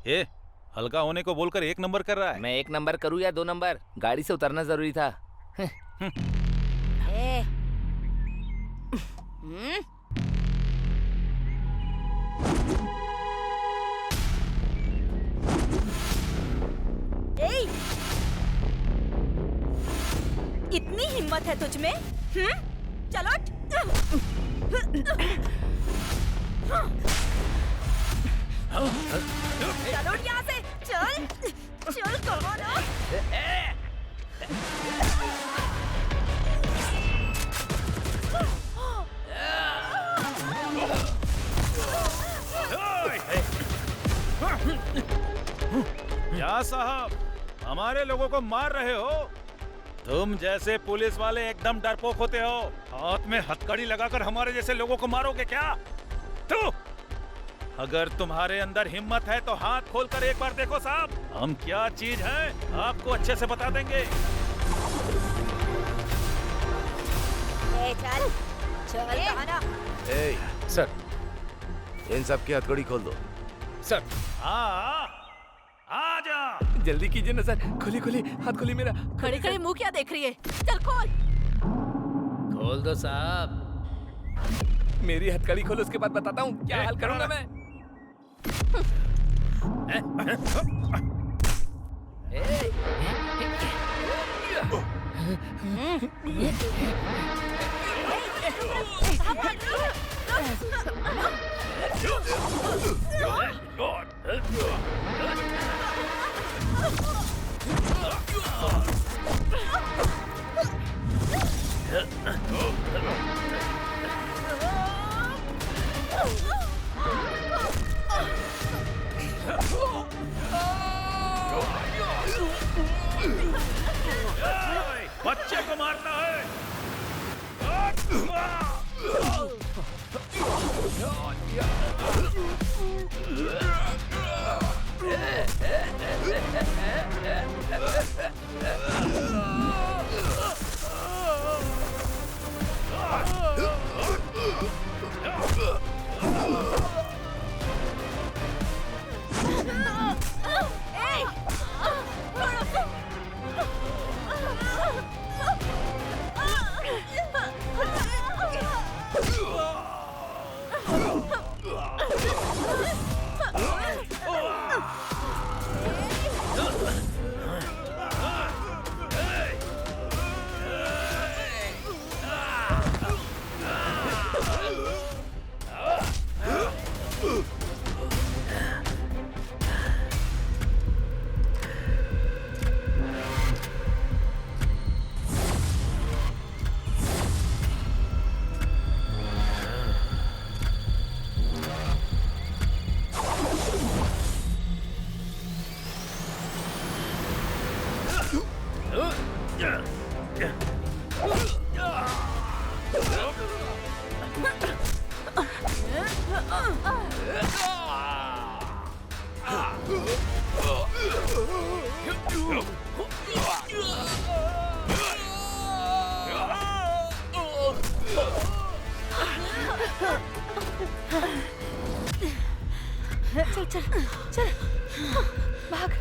S11: ये हल्का होने को बोलकर 1 नंबर कर रहा है।
S13: मैं 1 नंबर करूँ या 2 नंबर, गाड़ी से उतरना जरूरी था।
S5: इतनी हिम्मत है तुझ में? चलो चलो यहाँ से, चल चल कहो ना।
S11: क्या साहब, हमारे लोगों को मार रहे हो? तुम जैसे पुलिस वाले एकदम डरपोक होते हो। हाथ में हथकड़ी लगाकर हमारे जैसे लोगों को मारोगे क्या? तू अगर तुम्हारे अंदर हिम्मत है तो हाथ खोलकर एक बार देखो साहब, हम क्या चीज हैं आपको अच्छे से बता देंगे।
S5: चल चल आना।
S6: सर, इन सब की हथकड़ी खोल दो।
S13: सर
S11: आ जा,
S13: जल्दी कीजिए ना सर। खोली खोली, हाथ खोली मेरा।
S4: खड़ी खड़ी मुंह क्या देख रही है? चल खोल।
S12: खोल दो साहब।
S13: मेरी हथकड़ी खोलो, उसके बाद बताता हूँ क्या हाल करूंगा मैं।
S11: बच्चे को मारना है।
S4: चल चल चल भाग।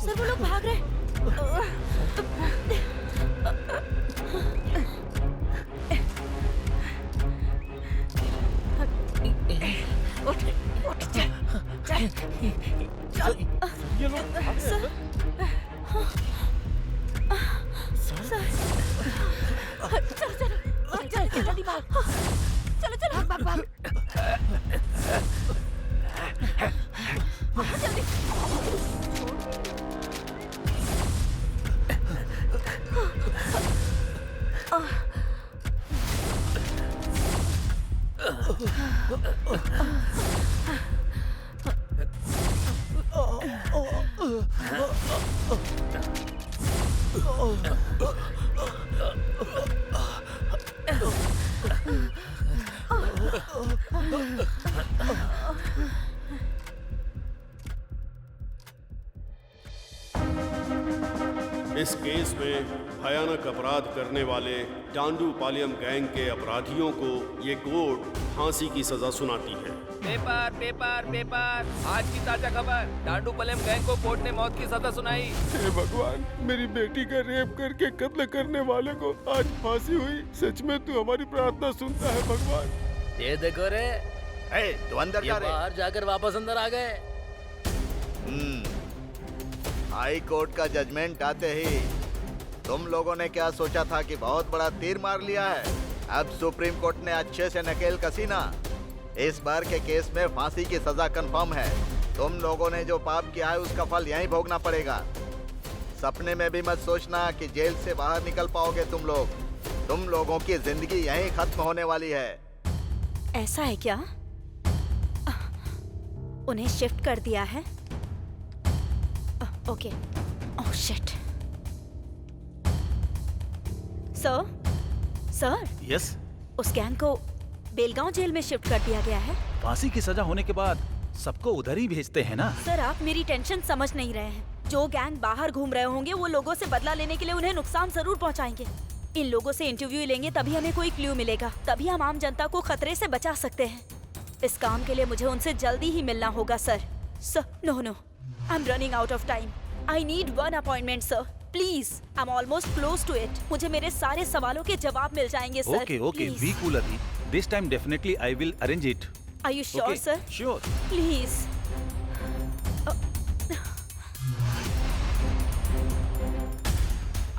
S1: सर वो लोग
S5: भाग रहे।
S2: उठ उठ चल चल चल।
S1: ये लोग भाग रहे हैं,
S4: चल चल चल जल्दी भाग। चलो चलो भाग भाग जल्दी।
S9: इस केस में भयानक अपराध करने वाले डांडूपालियम गैंग के अपराधियों को ये कोर्ट फांसी की सजा सुनाती है।
S13: पेपर पेपर पेपर, आज की ताजा खबर, डांडूपालियम गैंग को कोर्ट ने मौत की सजा सुनाई।
S8: हे भगवान, मेरी बेटी का रेप करके कत्ल करने वाले को आज फांसी हुई। सच में तू हमारी प्रार्थना सुनता है भगवान।
S12: ये देखो रे,
S10: तू अंदर जा रे।
S12: बाहर जाकर वापस अंदर आ गए।
S10: हाई कोर्ट का जजमेंट आते ही तुम लोगों ने क्या सोचा था कि बहुत बड़ा तीर मार लिया है? अब सुप्रीम कोर्ट ने अच्छे से नकेल कसी ना। इस बार के केस में फांसी की सजा कंफर्म है। तुम लोगों ने जो पाप किया है उसका फल यहीं भोगना पड़ेगा। सपने में भी मत सोचना कि जेल से बाहर निकल पाओगे तुम लोग। तुम लोगों की जिंदगी यहीं खत्म होने वाली है।
S5: ऐसा है क्या? उन्हें शिफ्ट कर दिया है? Okay. Oh shit. Sir
S11: yes,
S5: उस गैंग को बेलगांव जेल में शिफ्ट कर दिया गया है।
S11: फांसी की सजा होने के बाद सबको उधर ही भेजते हैं ना।
S5: सर आप मेरी टेंशन समझ नहीं रहे हैं। जो गैंग बाहर घूम रहे होंगे वो लोगों से बदला लेने के लिए उन्हें नुकसान जरूर पहुंचाएंगे। इन लोगों से इंटरव्यू लेंगे तभी हमें कोई क्लू मिलेगा, तभी हम आम जनता को खतरे से बचा सकते हैं। इस काम के लिए मुझे उनसे जल्दी ही मिलना होगा sir. No I am running out of time. I need one appointment sir, please. I am almost close to it. मुझे मेरे सारे सवालों के जवाब मिल जाएंगे सर।
S11: ओके, बी कूल अभी। This time definitely I will arrange it.
S5: Are you sure sir?
S11: Sure.
S5: Please.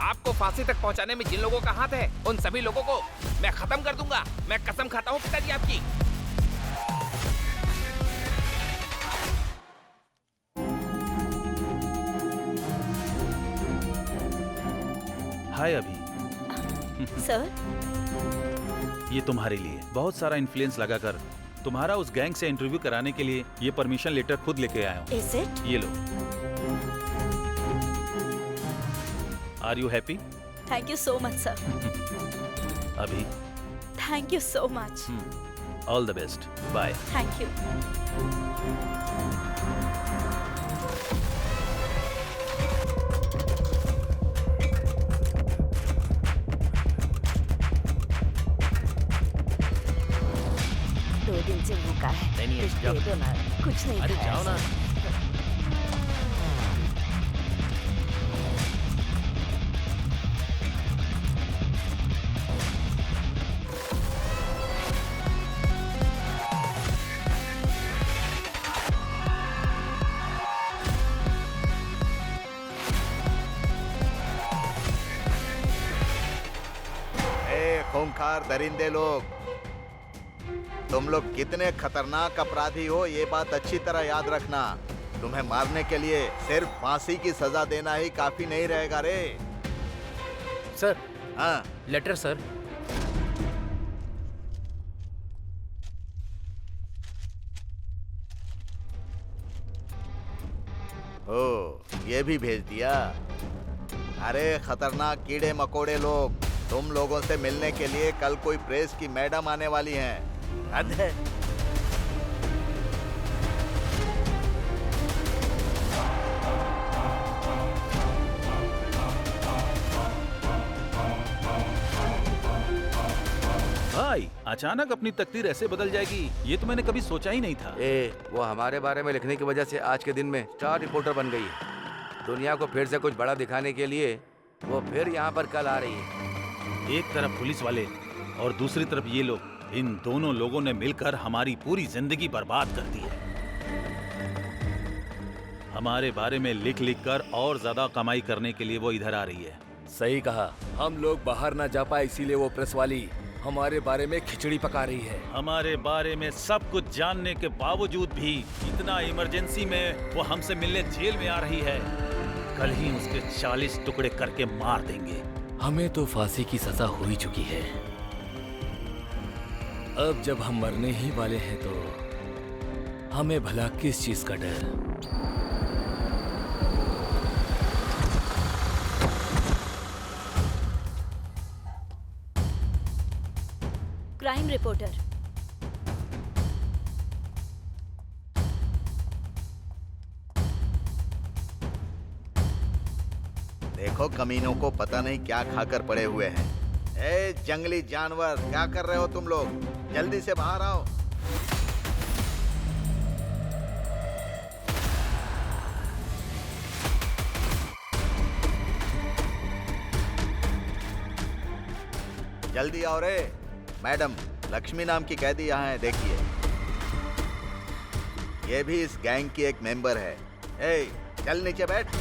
S13: आपको फांसी तक पहुंचाने में जिन लोगों का हाथ है उन सभी लोगों को मैं खत्म कर दूंगा। मैं कसम खाता हूँ पिताजी आपकी।
S11: हाय अभी।
S5: सर
S11: ये तुम्हारे लिए बहुत सारा इन्फ्लुएंस लगाकर तुम्हारा उस गैंग से इंटरव्यू कराने के लिए ये परमिशन लेटर खुद लेके आया हूँ।
S5: Is it?
S11: ये लो। Are you happy?
S5: Thank you so much sir.
S11: अभी
S5: thank you so much.
S11: All the best. Bye.
S5: Thank you. दिन से भूखा है।
S12: नहीं,
S5: कुछ दे दो ना। कुछ नहीं।
S12: अरे जाओ ना।
S10: खूंखार दरिंदे लोग, तुम लोग कितने खतरनाक अपराधी हो ये बात अच्छी तरह याद रखना। तुम्हें मारने के लिए सिर्फ फांसी की सजा देना ही काफी नहीं रहेगा रे।
S12: सर।
S10: हाँ
S12: लेटर सर।
S10: ओ ये भी भेज दिया। अरे खतरनाक कीड़े मकोड़े लोग, तुम लोगों से मिलने के लिए कल कोई प्रेस की मैडम आने वाली हैं। हद है।
S11: भाई अचानक अपनी तकदीर ऐसे बदल जाएगी ये तो मैंने कभी सोचा ही नहीं था।
S6: वो हमारे बारे में लिखने की वजह से आज के दिन में स्टार रिपोर्टर बन गई है। दुनिया को फिर से कुछ बड़ा दिखाने के लिए वो फिर यहाँ पर कल आ रही है।
S11: एक तरफ पुलिस वाले और दूसरी तरफ ये लोग, इन दोनों लोगों ने मिलकर हमारी पूरी जिंदगी बर्बाद कर दी है। हमारे बारे में लिख लिख कर और ज्यादा कमाई करने के लिए वो इधर आ रही है।
S13: सही कहा, हम लोग बाहर ना जा पाए इसीलिए वो प्रेस वाली हमारे बारे में खिचड़ी पका रही है।
S11: हमारे बारे में सब कुछ जानने के बावजूद भी इतना इमरजेंसी में वो हमसे मिलने जेल में आ रही है। कल ही उसके 40 टुकड़े करके मार देंगे।
S13: हमें तो फांसी की सजा हो ही चुकी है। अब जब हम मरने ही वाले हैं तो हमें भला किस चीज का डर।
S5: Crime reporter.
S10: देखो कमीनों को पता नहीं क्या खाकर पड़े हुए हैं। ए जंगली जानवर, क्या कर रहे हो तुम लोग? जल्दी से बाहर आओ। जल्दी आओ रे। मैडम, लक्ष्मी नाम की कैदी यहाँ है, देखिए। ये भी इस गैंग की एक मेंबर है। ए, चल नीचे बैठ।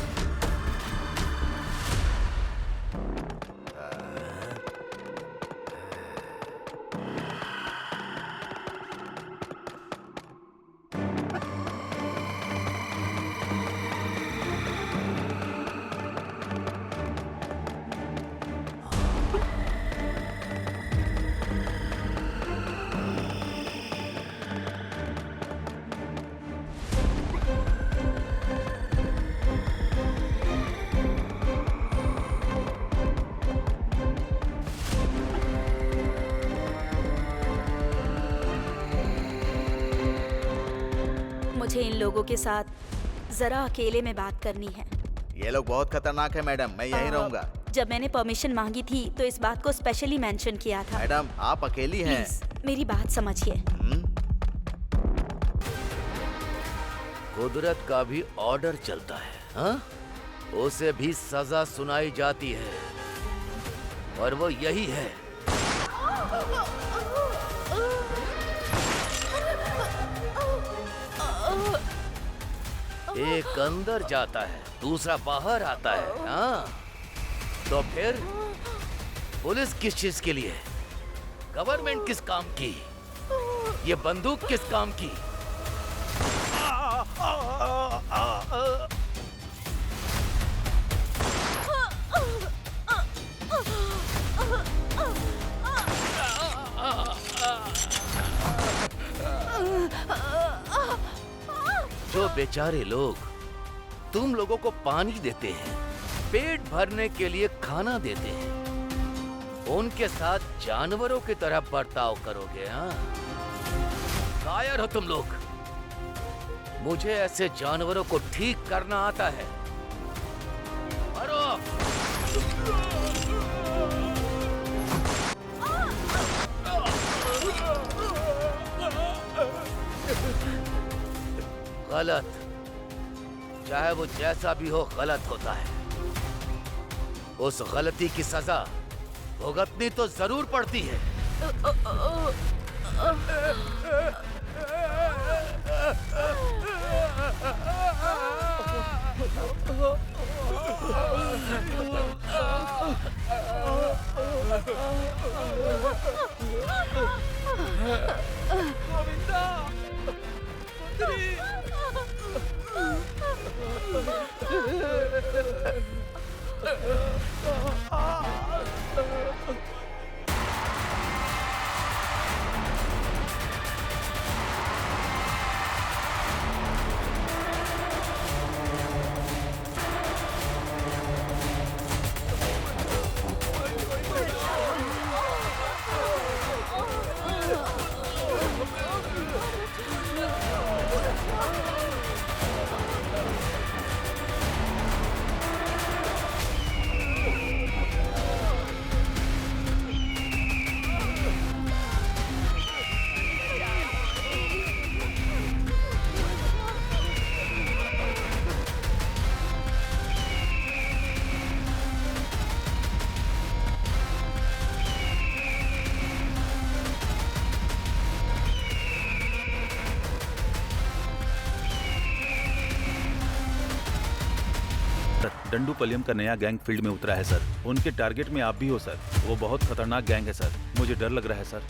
S5: मुझे इन लोगों के साथ जरा अकेले में बात करनी है।
S10: ये लोग बहुत खतरनाक है मैडम, मैं यहीं रहूंगा।
S5: जब मैंने परमिशन मांगी थी तो इस बात को स्पेशली मेंशन किया था।
S10: मैडम, आप अकेली हैं।
S5: प्लीज मेरी बात समझिए।
S6: कुदरत का भी ऑर्डर चलता है, हाँ? उसे भी सजा सुनाई जाती है और वो यही है। एक अंदर जाता है, दूसरा बाहर आता है, हाँ? तो फिर पुलिस किस चीज के लिए? गवर्नमेंट किस काम की? ये बंदूक किस काम की? जो बेचारे लोग तुम लोगों को पानी देते हैं, पेट भरने के लिए खाना देते हैं, उनके साथ जानवरों की तरह बर्ताव करोगे, हाँ? कायर हो तुम लोग। मुझे ऐसे जानवरों को ठीक करना आता है। मारो! गलत, चाहे वो जैसा भी हो, गलत होता है। उस गलती की सजा भुगतनी तो जरूर पड़ती है।
S11: डंडूपलियम का नया गैंग फील्ड में उतरा है सर। उनके टारगेट में आप भी हो सर। वो बहुत खतरनाक गैंग है सर। मुझे डर लग रहा है सर।